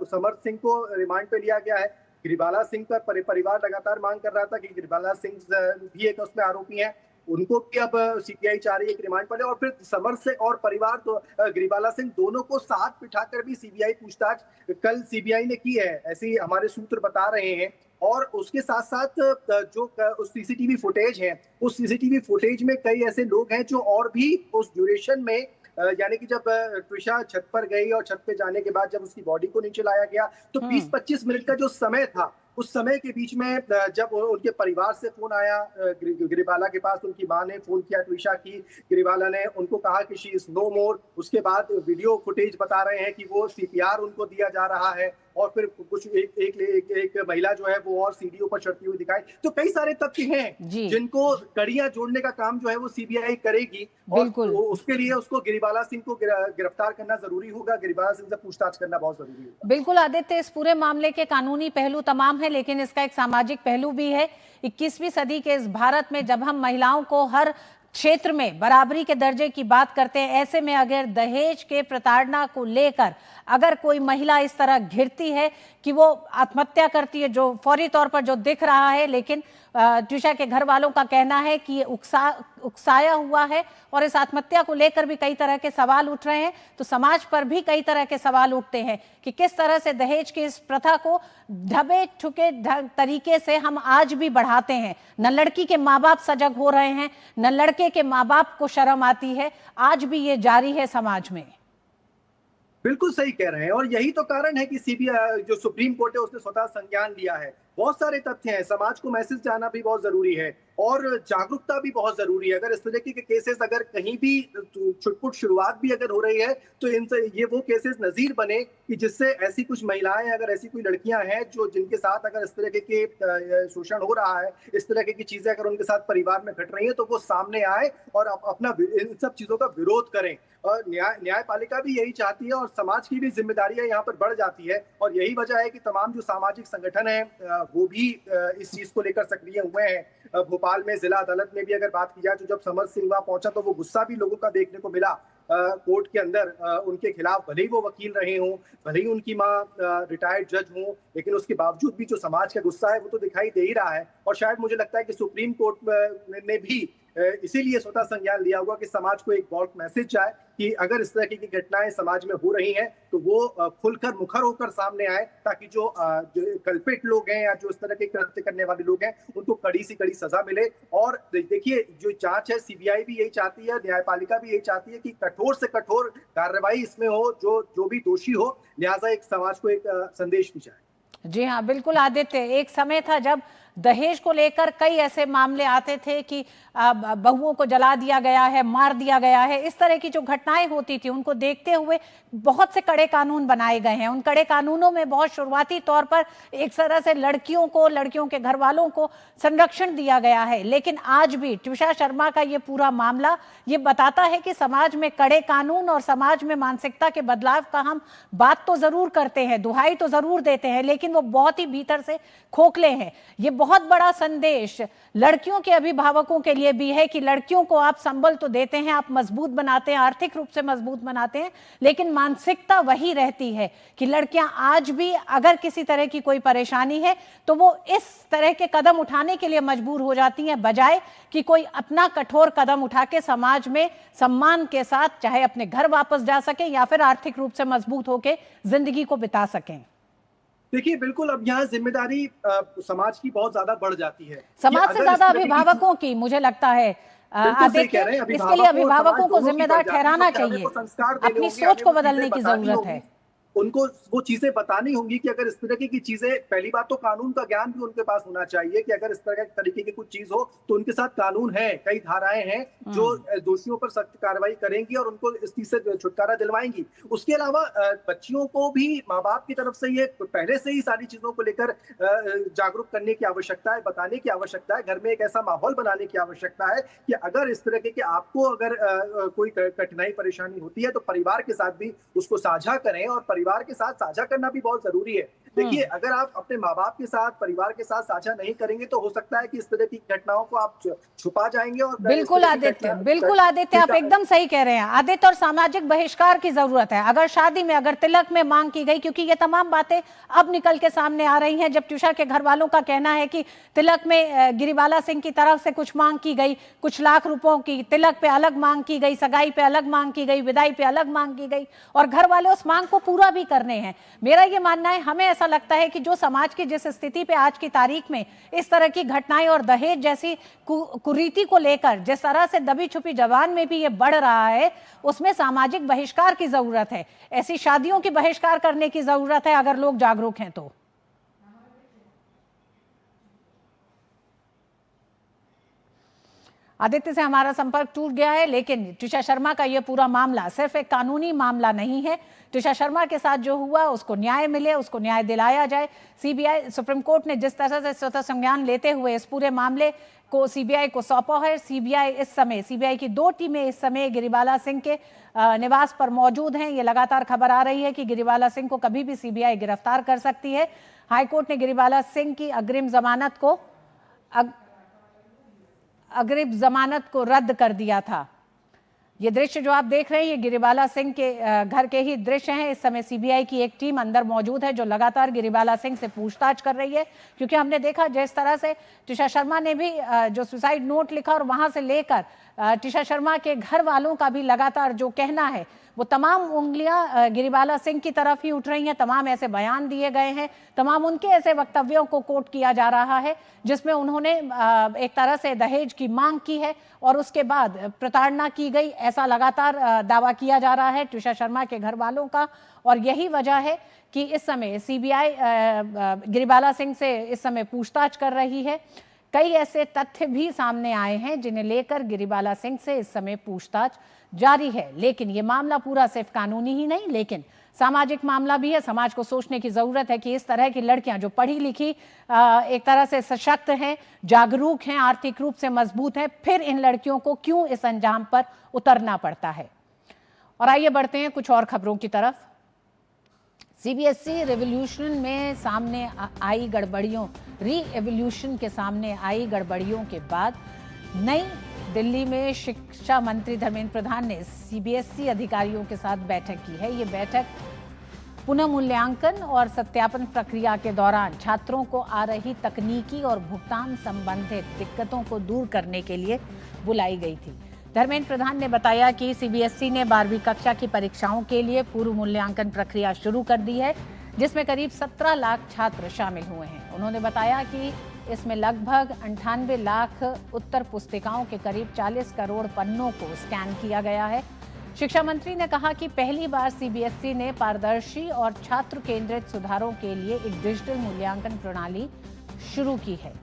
समर सिंह को रिमांड पे लिया गया है, गिरिबाला सिंह पर परिवार लगातार मांग कर रहा था कि गिरिबाला सिंह भी एक उसमें आरोपी हैं, उनको भी अब सीबीआई चाह रही है कि रिमांड पर ले, और फिर समर से और परिवार तो गिरिबाला सिंह दोनों को साथ बिठाकर भी सीबीआई पूछताछ कल सीबीआई ने की है, ऐसे ही हमारे सूत्र बता रहे हैं। और उसके साथ साथ जो उस सीसीटीवी फुटेज है, उस सीसीटीवी फुटेज में कई ऐसे लोग हैं जो और भी उस ड्यूरेशन में, यानी कि जब ट्विषा छत पर गई और छत पे जाने के बाद जब उसकी बॉडी को नीचे लाया गया, तो 20-25 मिनट का जो समय था, उस समय के बीच में जब उनके परिवार से फोन आया गिरिबाला के पास, उनकी मां ने फोन किया ट्विषा की, गिरिबाला ने उनको कहा कि शी इज नो मोर। उसके बाद वीडियो फुटेज बता रहे हैं कि वो सीपीआर उनको दिया जा रहा है, और फिर कुछ एक महिला जो है वो और सीढ़ियों पर चढ़ती हुई दिखाई। तो कई सारे तथ्य हैं जिनको कड़ियां जोड़ने का काम जो है वो सीबीआई करेगी, और उसके लिए उसको गिरिबाला सिंह को गिरफ्तार करना जरूरी होगा, गिरिबाला सिंह से पूछताछ करना बहुत जरूरी होगा। बिल्कुल आदित्य, इस पूरे मामले के कानूनी पहलू तमाम है, लेकिन इसका एक सामाजिक पहलू भी है। 21वीं सदी के इस भारत में जब हम महिलाओं को हर क्षेत्र में बराबरी के दर्जे की बात करते हैं, ऐसे में अगर दहेज के प्रताड़ना को लेकर अगर कोई महिला इस तरह घिरती है कि वो आत्महत्या करती है, जो फौरी तौर पर जो दिख रहा है, लेकिन ट्विशा के घर वालों का कहना है कि ये उकसाया हुआ है और इस आत्महत्या को लेकर भी कई तरह के सवाल उठ रहे हैं। तो समाज पर भी कई तरह के सवाल उठते हैं कि किस तरह से दहेज की इस प्रथा को ढबे ठुके तरीके से हम आज भी बढ़ाते हैं। न लड़की के माँ बाप सजग हो रहे हैं, न लड़के के माँ बाप को शर्म आती है। आज भी ये जारी है समाज में। बिल्कुल सही कह रहे हैं और यही तो कारण है कि सीबीआई जो सुप्रीम कोर्ट है उसने स्वतः संज्ञान लिया है। बहुत सारे तथ्य हैं, समाज को मैसेज जाना भी बहुत जरूरी है और जागरूकता भी बहुत जरूरी है। अगर इस तरह के केसेस अगर कहीं भी छुटपुट शुरुआत भी अगर हो रही है तो इनसे ये वो केसेस नजीर बने कि जिससे ऐसी कुछ महिलाएं, अगर ऐसी कोई लड़कियां हैं जो जिनके साथ अगर इस तरह के शोषण हो रहा है, इस तरह की चीजें अगर उनके साथ परिवार में घट रही है तो वो सामने आए और अपना इन सब चीजों का विरोध करें। और न्यायपालिका भी यही चाहती है और समाज की भी जिम्मेदारियां यहाँ पर बढ़ जाती है और यही वजह है कि तमाम जो सामाजिक संगठन है वो भी इस चीज को लेकर सक्रिय हुए हैं। भोपाल में जिला अदालत में भी अगर बात की जाए तो जब समर सिंह वहां पहुंचा तो वो गुस्सा भी लोगों का देखने को मिला कोर्ट के अंदर उनके खिलाफ। भले ही वो वकील रहे हों, भले ही उनकी माँ रिटायर्ड जज हों, लेकिन उसके बावजूद भी जो समाज का गुस्सा है वो तो दिखाई दे ही रहा है। और शायद मुझे लगता है कि सुप्रीम कोर्ट ने भी इसीलिए स्वतः संज्ञान लिया होगा कि समाज को एक बॉल्क मैसेज जाए कि अगर इस तरह की घटनाएं समाज में हो रही हैं तो वो खुलकर मुखर होकर सामने आए, ताकि जो कल्पित लोग हैं या जो इस तरह के कृत्य करने वाले लोग हैं उनको कड़ी से कड़ी सजा मिले। और देखिए जो जांच है, सीबीआई भी यही चाहती है, न्यायपालिका भी यही चाहती है कि कठोर से कठोर कार्रवाई इसमें हो, जो भी दोषी हो, लिहाजा एक समाज को एक संदेश भी जाए। जी हाँ, बिल्कुल आदित्य। एक समय था जब दहेज को लेकर कई ऐसे मामले आते थे कि बहुओं को जला दिया गया है, मार दिया गया है। इस तरह की जो घटनाएं होती थी उनको देखते हुए बहुत से कड़े कानून बनाए गए हैं। उन कड़े कानूनों में बहुत शुरुआती तौर पर एक तरह से लड़कियों को, लड़कियों के घर वालों को संरक्षण दिया गया है। लेकिन आज भी ट्विशा शर्मा का ये पूरा मामला ये बताता है कि समाज में कड़े कानून और समाज में मानसिकता के बदलाव का हम बात तो जरूर करते हैं, दुहाई तो जरूर देते हैं, लेकिन वो बहुत ही भीतर से खोखले हैं। ये बहुत बड़ा संदेश लड़कियों के अभिभावकों के लिए भी है कि लड़कियों को आप संबल तो देते हैं, आप मजबूत बनाते हैं, आर्थिक रूप से मजबूत बनाते हैं, लेकिन मानसिकता वही रहती है कि लड़कियां आज भी अगर किसी तरह की कोई परेशानी है तो वो इस तरह के कदम उठाने के लिए मजबूर हो जाती हैं, बजाय कि कोई अपना कठोर कदम उठा के समाज में सम्मान के साथ चाहे अपने घर वापस जा सके या फिर आर्थिक रूप से मजबूत होकर जिंदगी को बिता सकें। देखिए बिल्कुल, अब यहाँ जिम्मेदारी समाज की बहुत ज्यादा बढ़ जाती है, समाज से ज्यादा अभिभावकों की मुझे लगता है। इसके लिए अभिभावकों को जिम्मेदार ठहराना चाहिए, अपनी सोच को बदलने की जरूरत है। उनको वो चीजें बतानी होंगी कि अगर इस तरह की चीजें, पहली बात तो कानून का ज्ञान भी उनके पास होना चाहिए कि अगर इस तरह तरीके की कुछ चीज हो तो उनके साथ कानून है, कई धाराएं हैं जो दोषियों पर सख्त कार्रवाई करेंगी और उनको इस चीज से छुटकारा दिलवाएंगी। उसके अलावा बच्चियों को भी माँ बाप की तरफ से ये पहले से ही सारी चीजों को लेकर जागरूक करने की आवश्यकता है, बताने की आवश्यकता है, घर में एक ऐसा माहौल बनाने की आवश्यकता है कि अगर इस तरह के आपको अगर कोई कठिनाई परेशानी होती है तो परिवार के साथ भी उसको साझा करें और परिवार के साथ साझा करना भी बहुत जरूरी है। देखिए अगर आप अपने माँ बाप के साथ, परिवार के साथ साझा नहीं करेंगे तो हो सकता है कि इस तरह की घटनाओं को आप छुपा जाएंगे। और बिल्कुल आदित्य, आप एकदम सही कह रहे हैं आदित्य। और सामाजिक बहिष्कार की जरूरत है। अगर शादी में, अगर तिलक में मांग की गई, क्योंकि ये तमाम बातें अब निकल के सामने आ रही हैं, जब ट्विशा के घर वालों का कहना है कि तिलक में गिरिबाला सिंह की तरफ से कुछ मांग की गई, कुछ लाख रुपयों की, तिलक पे अलग मांग की गई, सगाई पे अलग मांग की गई, विदाई पे अलग मांग की गई, और घर वाले उस मांग को पूरा भी करने हैं। मेरा ये मानना है, हमें ऐसा लगता है कि जो समाज की जिस स्थिति पे आज की तारीख में इस तरह की घटनाएं और दहेज जैसी कुरीति को लेकर जिस तरह से दबी छुपी जबान में भी ये बढ़ रहा है, उसमें सामाजिक बहिष्कार की जरूरत है। ऐसी शादियों की बहिष्कार करने की जरूरत है अगर लोग जागरूक हैं तो। आदित्य से हमारा संपर्क टूट गया है, लेकिन ट्विशा शर्मा का यह पूरा मामला सिर्फ एक कानूनी मामला नहीं है। ट्विशा शर्मा के साथ जो हुआ उसको न्याय मिले, उसको न्याय दिलाया जाए। सीबीआई, सुप्रीम कोर्ट ने जिस तरह से स्वतः संज्ञान लेते हुए इस पूरे मामले को सीबीआई को सौंपा है। सीबीआई की 2 टीमें इस समय गिरिबाला सिंह के निवास पर मौजूद हैं। ये लगातार खबर आ रही है कि गिरिबाला सिंह को कभी भी सीबीआई गिरफ्तार कर सकती है। हाईकोर्ट ने गिरिबाला सिंह की अग्रिम जमानत को रद्द कर दिया था। ये दृश्य जो आप देख रहे हैं, ये गिरिबाला सिंह के घर के ही दृश्य हैं। इस समय सीबीआई की एक टीम अंदर मौजूद है जो लगातार गिरिबाला सिंह से पूछताछ कर रही है, क्योंकि हमने देखा जिस तरह से टिशा शर्मा ने भी जो सुसाइड नोट लिखा और वहां से लेकर टिशा शर्मा के घर वालों का भी लगातार जो कहना है वो तमाम उंगलियां गिरिबाला सिंह की तरफ ही उठ रही हैं। तमाम ऐसे बयान दिए गए हैं, तमाम उनके ऐसे वक्तव्यों को कोट किया जा रहा है जिसमें उन्होंने एक तरह से दहेज की मांग की है और उसके बाद प्रताड़ना की गई, ऐसा लगातार दावा किया जा रहा है टिशा शर्मा के घर वालों का। और यही वजह है कि इस समय सीबीआई गिरिबाला सिंह से इस समय पूछताछ कर रही है। कई ऐसे तथ्य भी सामने आए हैं जिन्हें लेकर गिरिबाला सिंह से इस समय पूछताछ जारी है। लेकिन ये मामला पूरा सिर्फ कानूनी ही नहीं, लेकिन सामाजिक मामला भी है। समाज को सोचने की जरूरत है कि इस तरह की लड़कियां जो पढ़ी लिखी एक तरह से सशक्त हैं, जागरूक हैं, आर्थिक रूप से मजबूत हैं, फिर इन लड़कियों को क्यों इस अंजाम पर उतरना पड़ता है। और आइए बढ़ते हैं कुछ और खबरों की तरफ। सीबीएसई रिवॉल्यूशन में सामने आई गड़बड़ियों री-एवोल्यूशन के सामने आई गड़बड़ियों के बाद नई दिल्ली में शिक्षा मंत्री धर्मेंद्र प्रधान ने सीबीएसई अधिकारियों के साथ बैठक की है। ये बैठक पुनः मूल्यांकन और सत्यापन प्रक्रिया के दौरान छात्रों को आ रही तकनीकी और भुगतान संबंधित दिक्कतों को दूर करने के लिए बुलाई गई थी। धर्मेंद्र प्रधान ने बताया कि सीबीएसई ने 12वीं कक्षा की परीक्षाओं के लिए पूर्व मूल्यांकन प्रक्रिया शुरू कर दी है, जिसमें करीब 17 लाख छात्र शामिल हुए हैं। उन्होंने बताया कि इसमें लगभग 98 लाख उत्तर पुस्तिकाओं के करीब 40 करोड़ पन्नों को स्कैन किया गया है। शिक्षा मंत्री ने कहा कि पहली बार सीबीएसई ने पारदर्शी और छात्र केंद्रित सुधारों के लिए एक डिजिटल मूल्यांकन प्रणाली शुरू की है,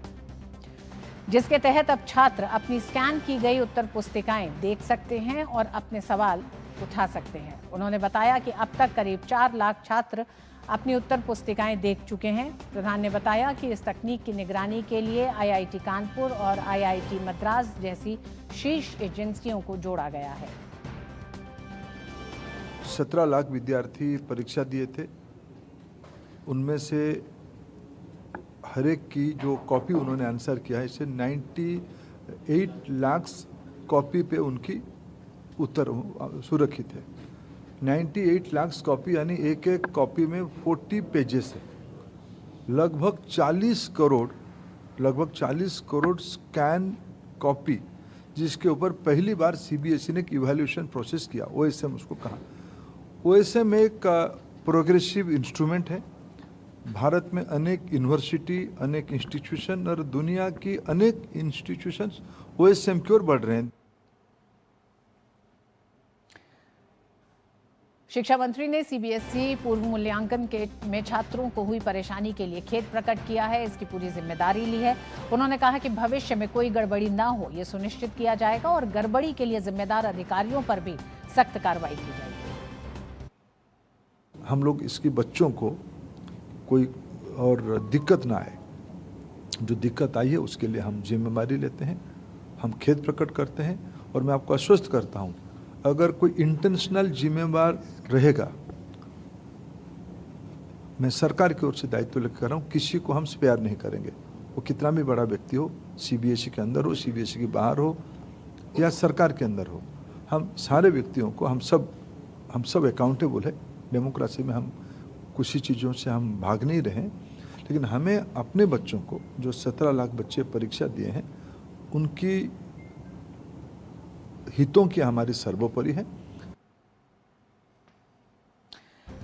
जिसके तहत अब छात्र अपनी स्कैन की गई उत्तर पुस्तिकाएं देख सकते हैं और अपने सवाल उठा सकते हैं। उन्होंने बताया कि अब तक करीब 4 लाख छात्र अपनी उत्तर पुस्तिकाएं देख चुके हैं। प्रधान ने बताया कि इस तकनीक की निगरानी के लिए आईआईटी कानपुर और आईआईटी मद्रास जैसी शीर्ष एजेंसियों को जोड़ा गया है। 17 लाख विद्यार्थी परीक्षा दिए थे, उनमें से हर एक की जो कॉपी उन्होंने आंसर किया है, इससे 98 लाख कॉपी पे उनकी उत्तर सुरक्षित है। 98 लाख कॉपी यानी एक एक कॉपी में 40 पेजेस है। लगभग 40 करोड़ स्कैन कॉपी, जिसके ऊपर पहली बार सीबीएसई ने एक इवैल्यूएशन प्रोसेस किया, ओएसएम उसको कहा। ओएसएम एक प्रोग्रेसिव इंस्ट्रूमेंट है। भारत में अनेक यूनिवर्सिटी, अनेक इंस्टीट्यूशन और दुनिया की अनेक इंस्टीट्यूशंस ओएसएम की ओर बढ़ रहे हैं। शिक्षा मंत्री ने सीबीएसई पूर्व मूल्यांकन में छात्रों को हुई परेशानी के लिए खेद प्रकट किया है, इसकी पूरी जिम्मेदारी ली है। उन्होंने कहा कि भविष्य में कोई गड़बड़ी ना हो, ये सुनिश्चित किया जाएगा और गड़बड़ी के लिए जिम्मेदार अधिकारियों पर भी सख्त कार्रवाई की जाएगी। हम लोग इसकी बच्चों को कोई और दिक्कत ना आए, जो दिक्कत आई है उसके लिए हम जिम्मेदारी लेते हैं, हम खेद प्रकट करते हैं। और मैं आपको आश्वस्त करता हूं, अगर कोई इंटेंशनल जिम्मेवार रहेगा, मैं सरकार की ओर से दायित्व लेकर रहा हूं, किसी को हम स्पेयर नहीं करेंगे। वो कितना भी बड़ा व्यक्ति हो, सीबीएसई के अंदर हो, सीबीएसई के बाहर हो या सरकार के अंदर हो, हम सारे व्यक्तियों को हम सब अकाउंटेबल है। डेमोक्रेसी में हम कुछ चीज़ों से हम भाग नहीं रहे, लेकिन हमें अपने बच्चों को, जो 17 लाख बच्चे परीक्षा दिए हैं, उनकी हितों की हमारी सर्वोपरि है।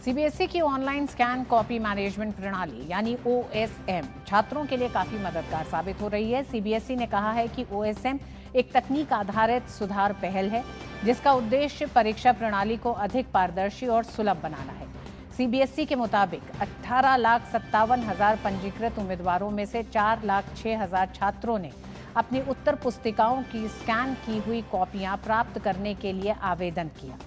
सीबीएसई की ऑनलाइन स्कैन कॉपी मैनेजमेंट प्रणाली यानी ओएसएम छात्रों के लिए काफी मददगार साबित हो रही है। सीबीएसई ने कहा है कि ओएसएम एक तकनीक आधारित सुधार पहल है, जिसका उद्देश्य परीक्षा प्रणाली को अधिक पारदर्शी और सुलभ बनाना है। सीबीएसई के मुताबिक 18,57,000 पंजीकृत उम्मीदवारों में से 4,06,000 छात्रों ने अपनी उत्तर पुस्तिकाओं की स्कैन की हुई कॉपियां प्राप्त करने के लिए आवेदन किया।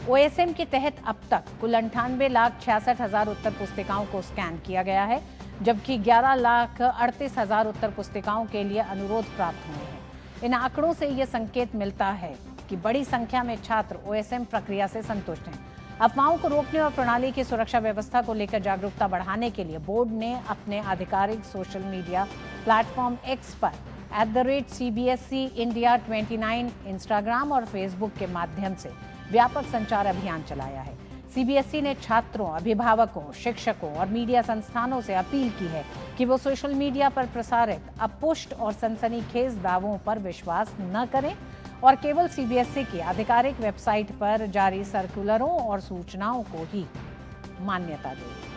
ओएसएम के तहत अब तक कुल 98,66,000 उत्तर पुस्तिकाओं को स्कैन किया गया है, जबकि 11,38,000 उत्तर पुस्तिकाओं के लिए अनुरोध प्राप्त हुए हैं। इन आंकड़ों से ये संकेत मिलता है कि बड़ी संख्या में छात्र ओएसएम प्रक्रिया से संतुष्ट हैं। अफवाहों को रोकने और प्रणाली की सुरक्षा व्यवस्था को लेकर जागरूकता बढ़ाने के लिए बोर्ड ने अपने आधिकारिक सोशल मीडिया प्लेटफॉर्म एक्स पर @CBSE India 29 इंस्टाग्राम और फेसबुक के माध्यम से व्यापक संचार अभियान चलाया है। सीबीएसई ने छात्रों, अभिभावकों, शिक्षकों और मीडिया संस्थानों से अपील की है कि वो सोशल मीडिया पर प्रसारित अपुष्ट और सनसनीखेज दावों पर विश्वास न करें और केवल सीबीएसई की आधिकारिक वेबसाइट पर जारी सर्कुलरों और सूचनाओं को ही मान्यता दें।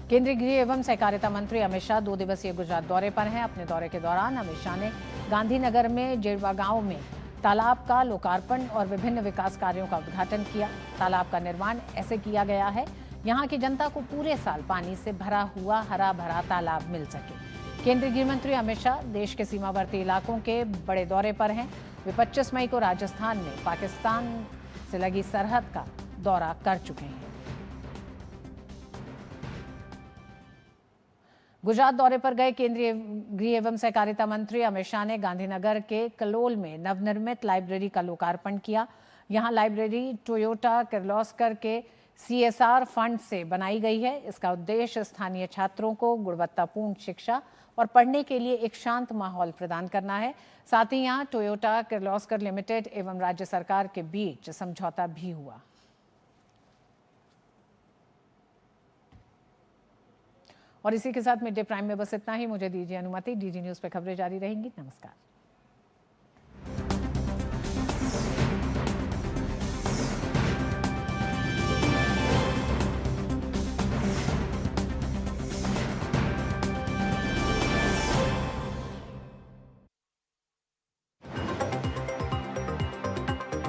केंद्रीय गृह एवं सहकारिता मंत्री अमित शाह 2 दिवसीय गुजरात दौरे पर हैं। अपने दौरे के दौरान अमित शाह ने गांधीनगर में जेड़वा गांव में तालाब का लोकार्पण और विभिन्न विकास कार्यों का उद्घाटन किया। तालाब का निर्माण ऐसे किया गया है यहां की जनता को पूरे साल पानी से भरा हुआ हरा भरा तालाब मिल सके। केंद्रीय गृह मंत्री अमित शाह देश के सीमावर्ती इलाकों के बड़े दौरे पर हैं। वे 25 मई को राजस्थान में पाकिस्तान से लगी सरहद का दौरा कर चुके हैं। गुजरात दौरे पर गए केंद्रीय गृह एवं सहकारिता मंत्री अमित शाह ने गांधीनगर के कलोल में नवनिर्मित लाइब्रेरी का लोकार्पण किया। यहां लाइब्रेरी टोयोटा किर्लोस्कर के CSR फंड से बनाई गई है। इसका उद्देश्य स्थानीय छात्रों को गुणवत्तापूर्ण शिक्षा और पढ़ने के लिए एक शांत माहौल प्रदान करना है। साथ ही यहां टोयोटा किर्लोस्कर लिमिटेड एवं राज्य सरकार के बीच समझौता भी हुआ। और इसी के साथ मिड डे प्राइम में बस इतना ही। मुझे दीजिए अनुमति। DG न्यूज पे खबरें जारी रहेंगी। नमस्कार।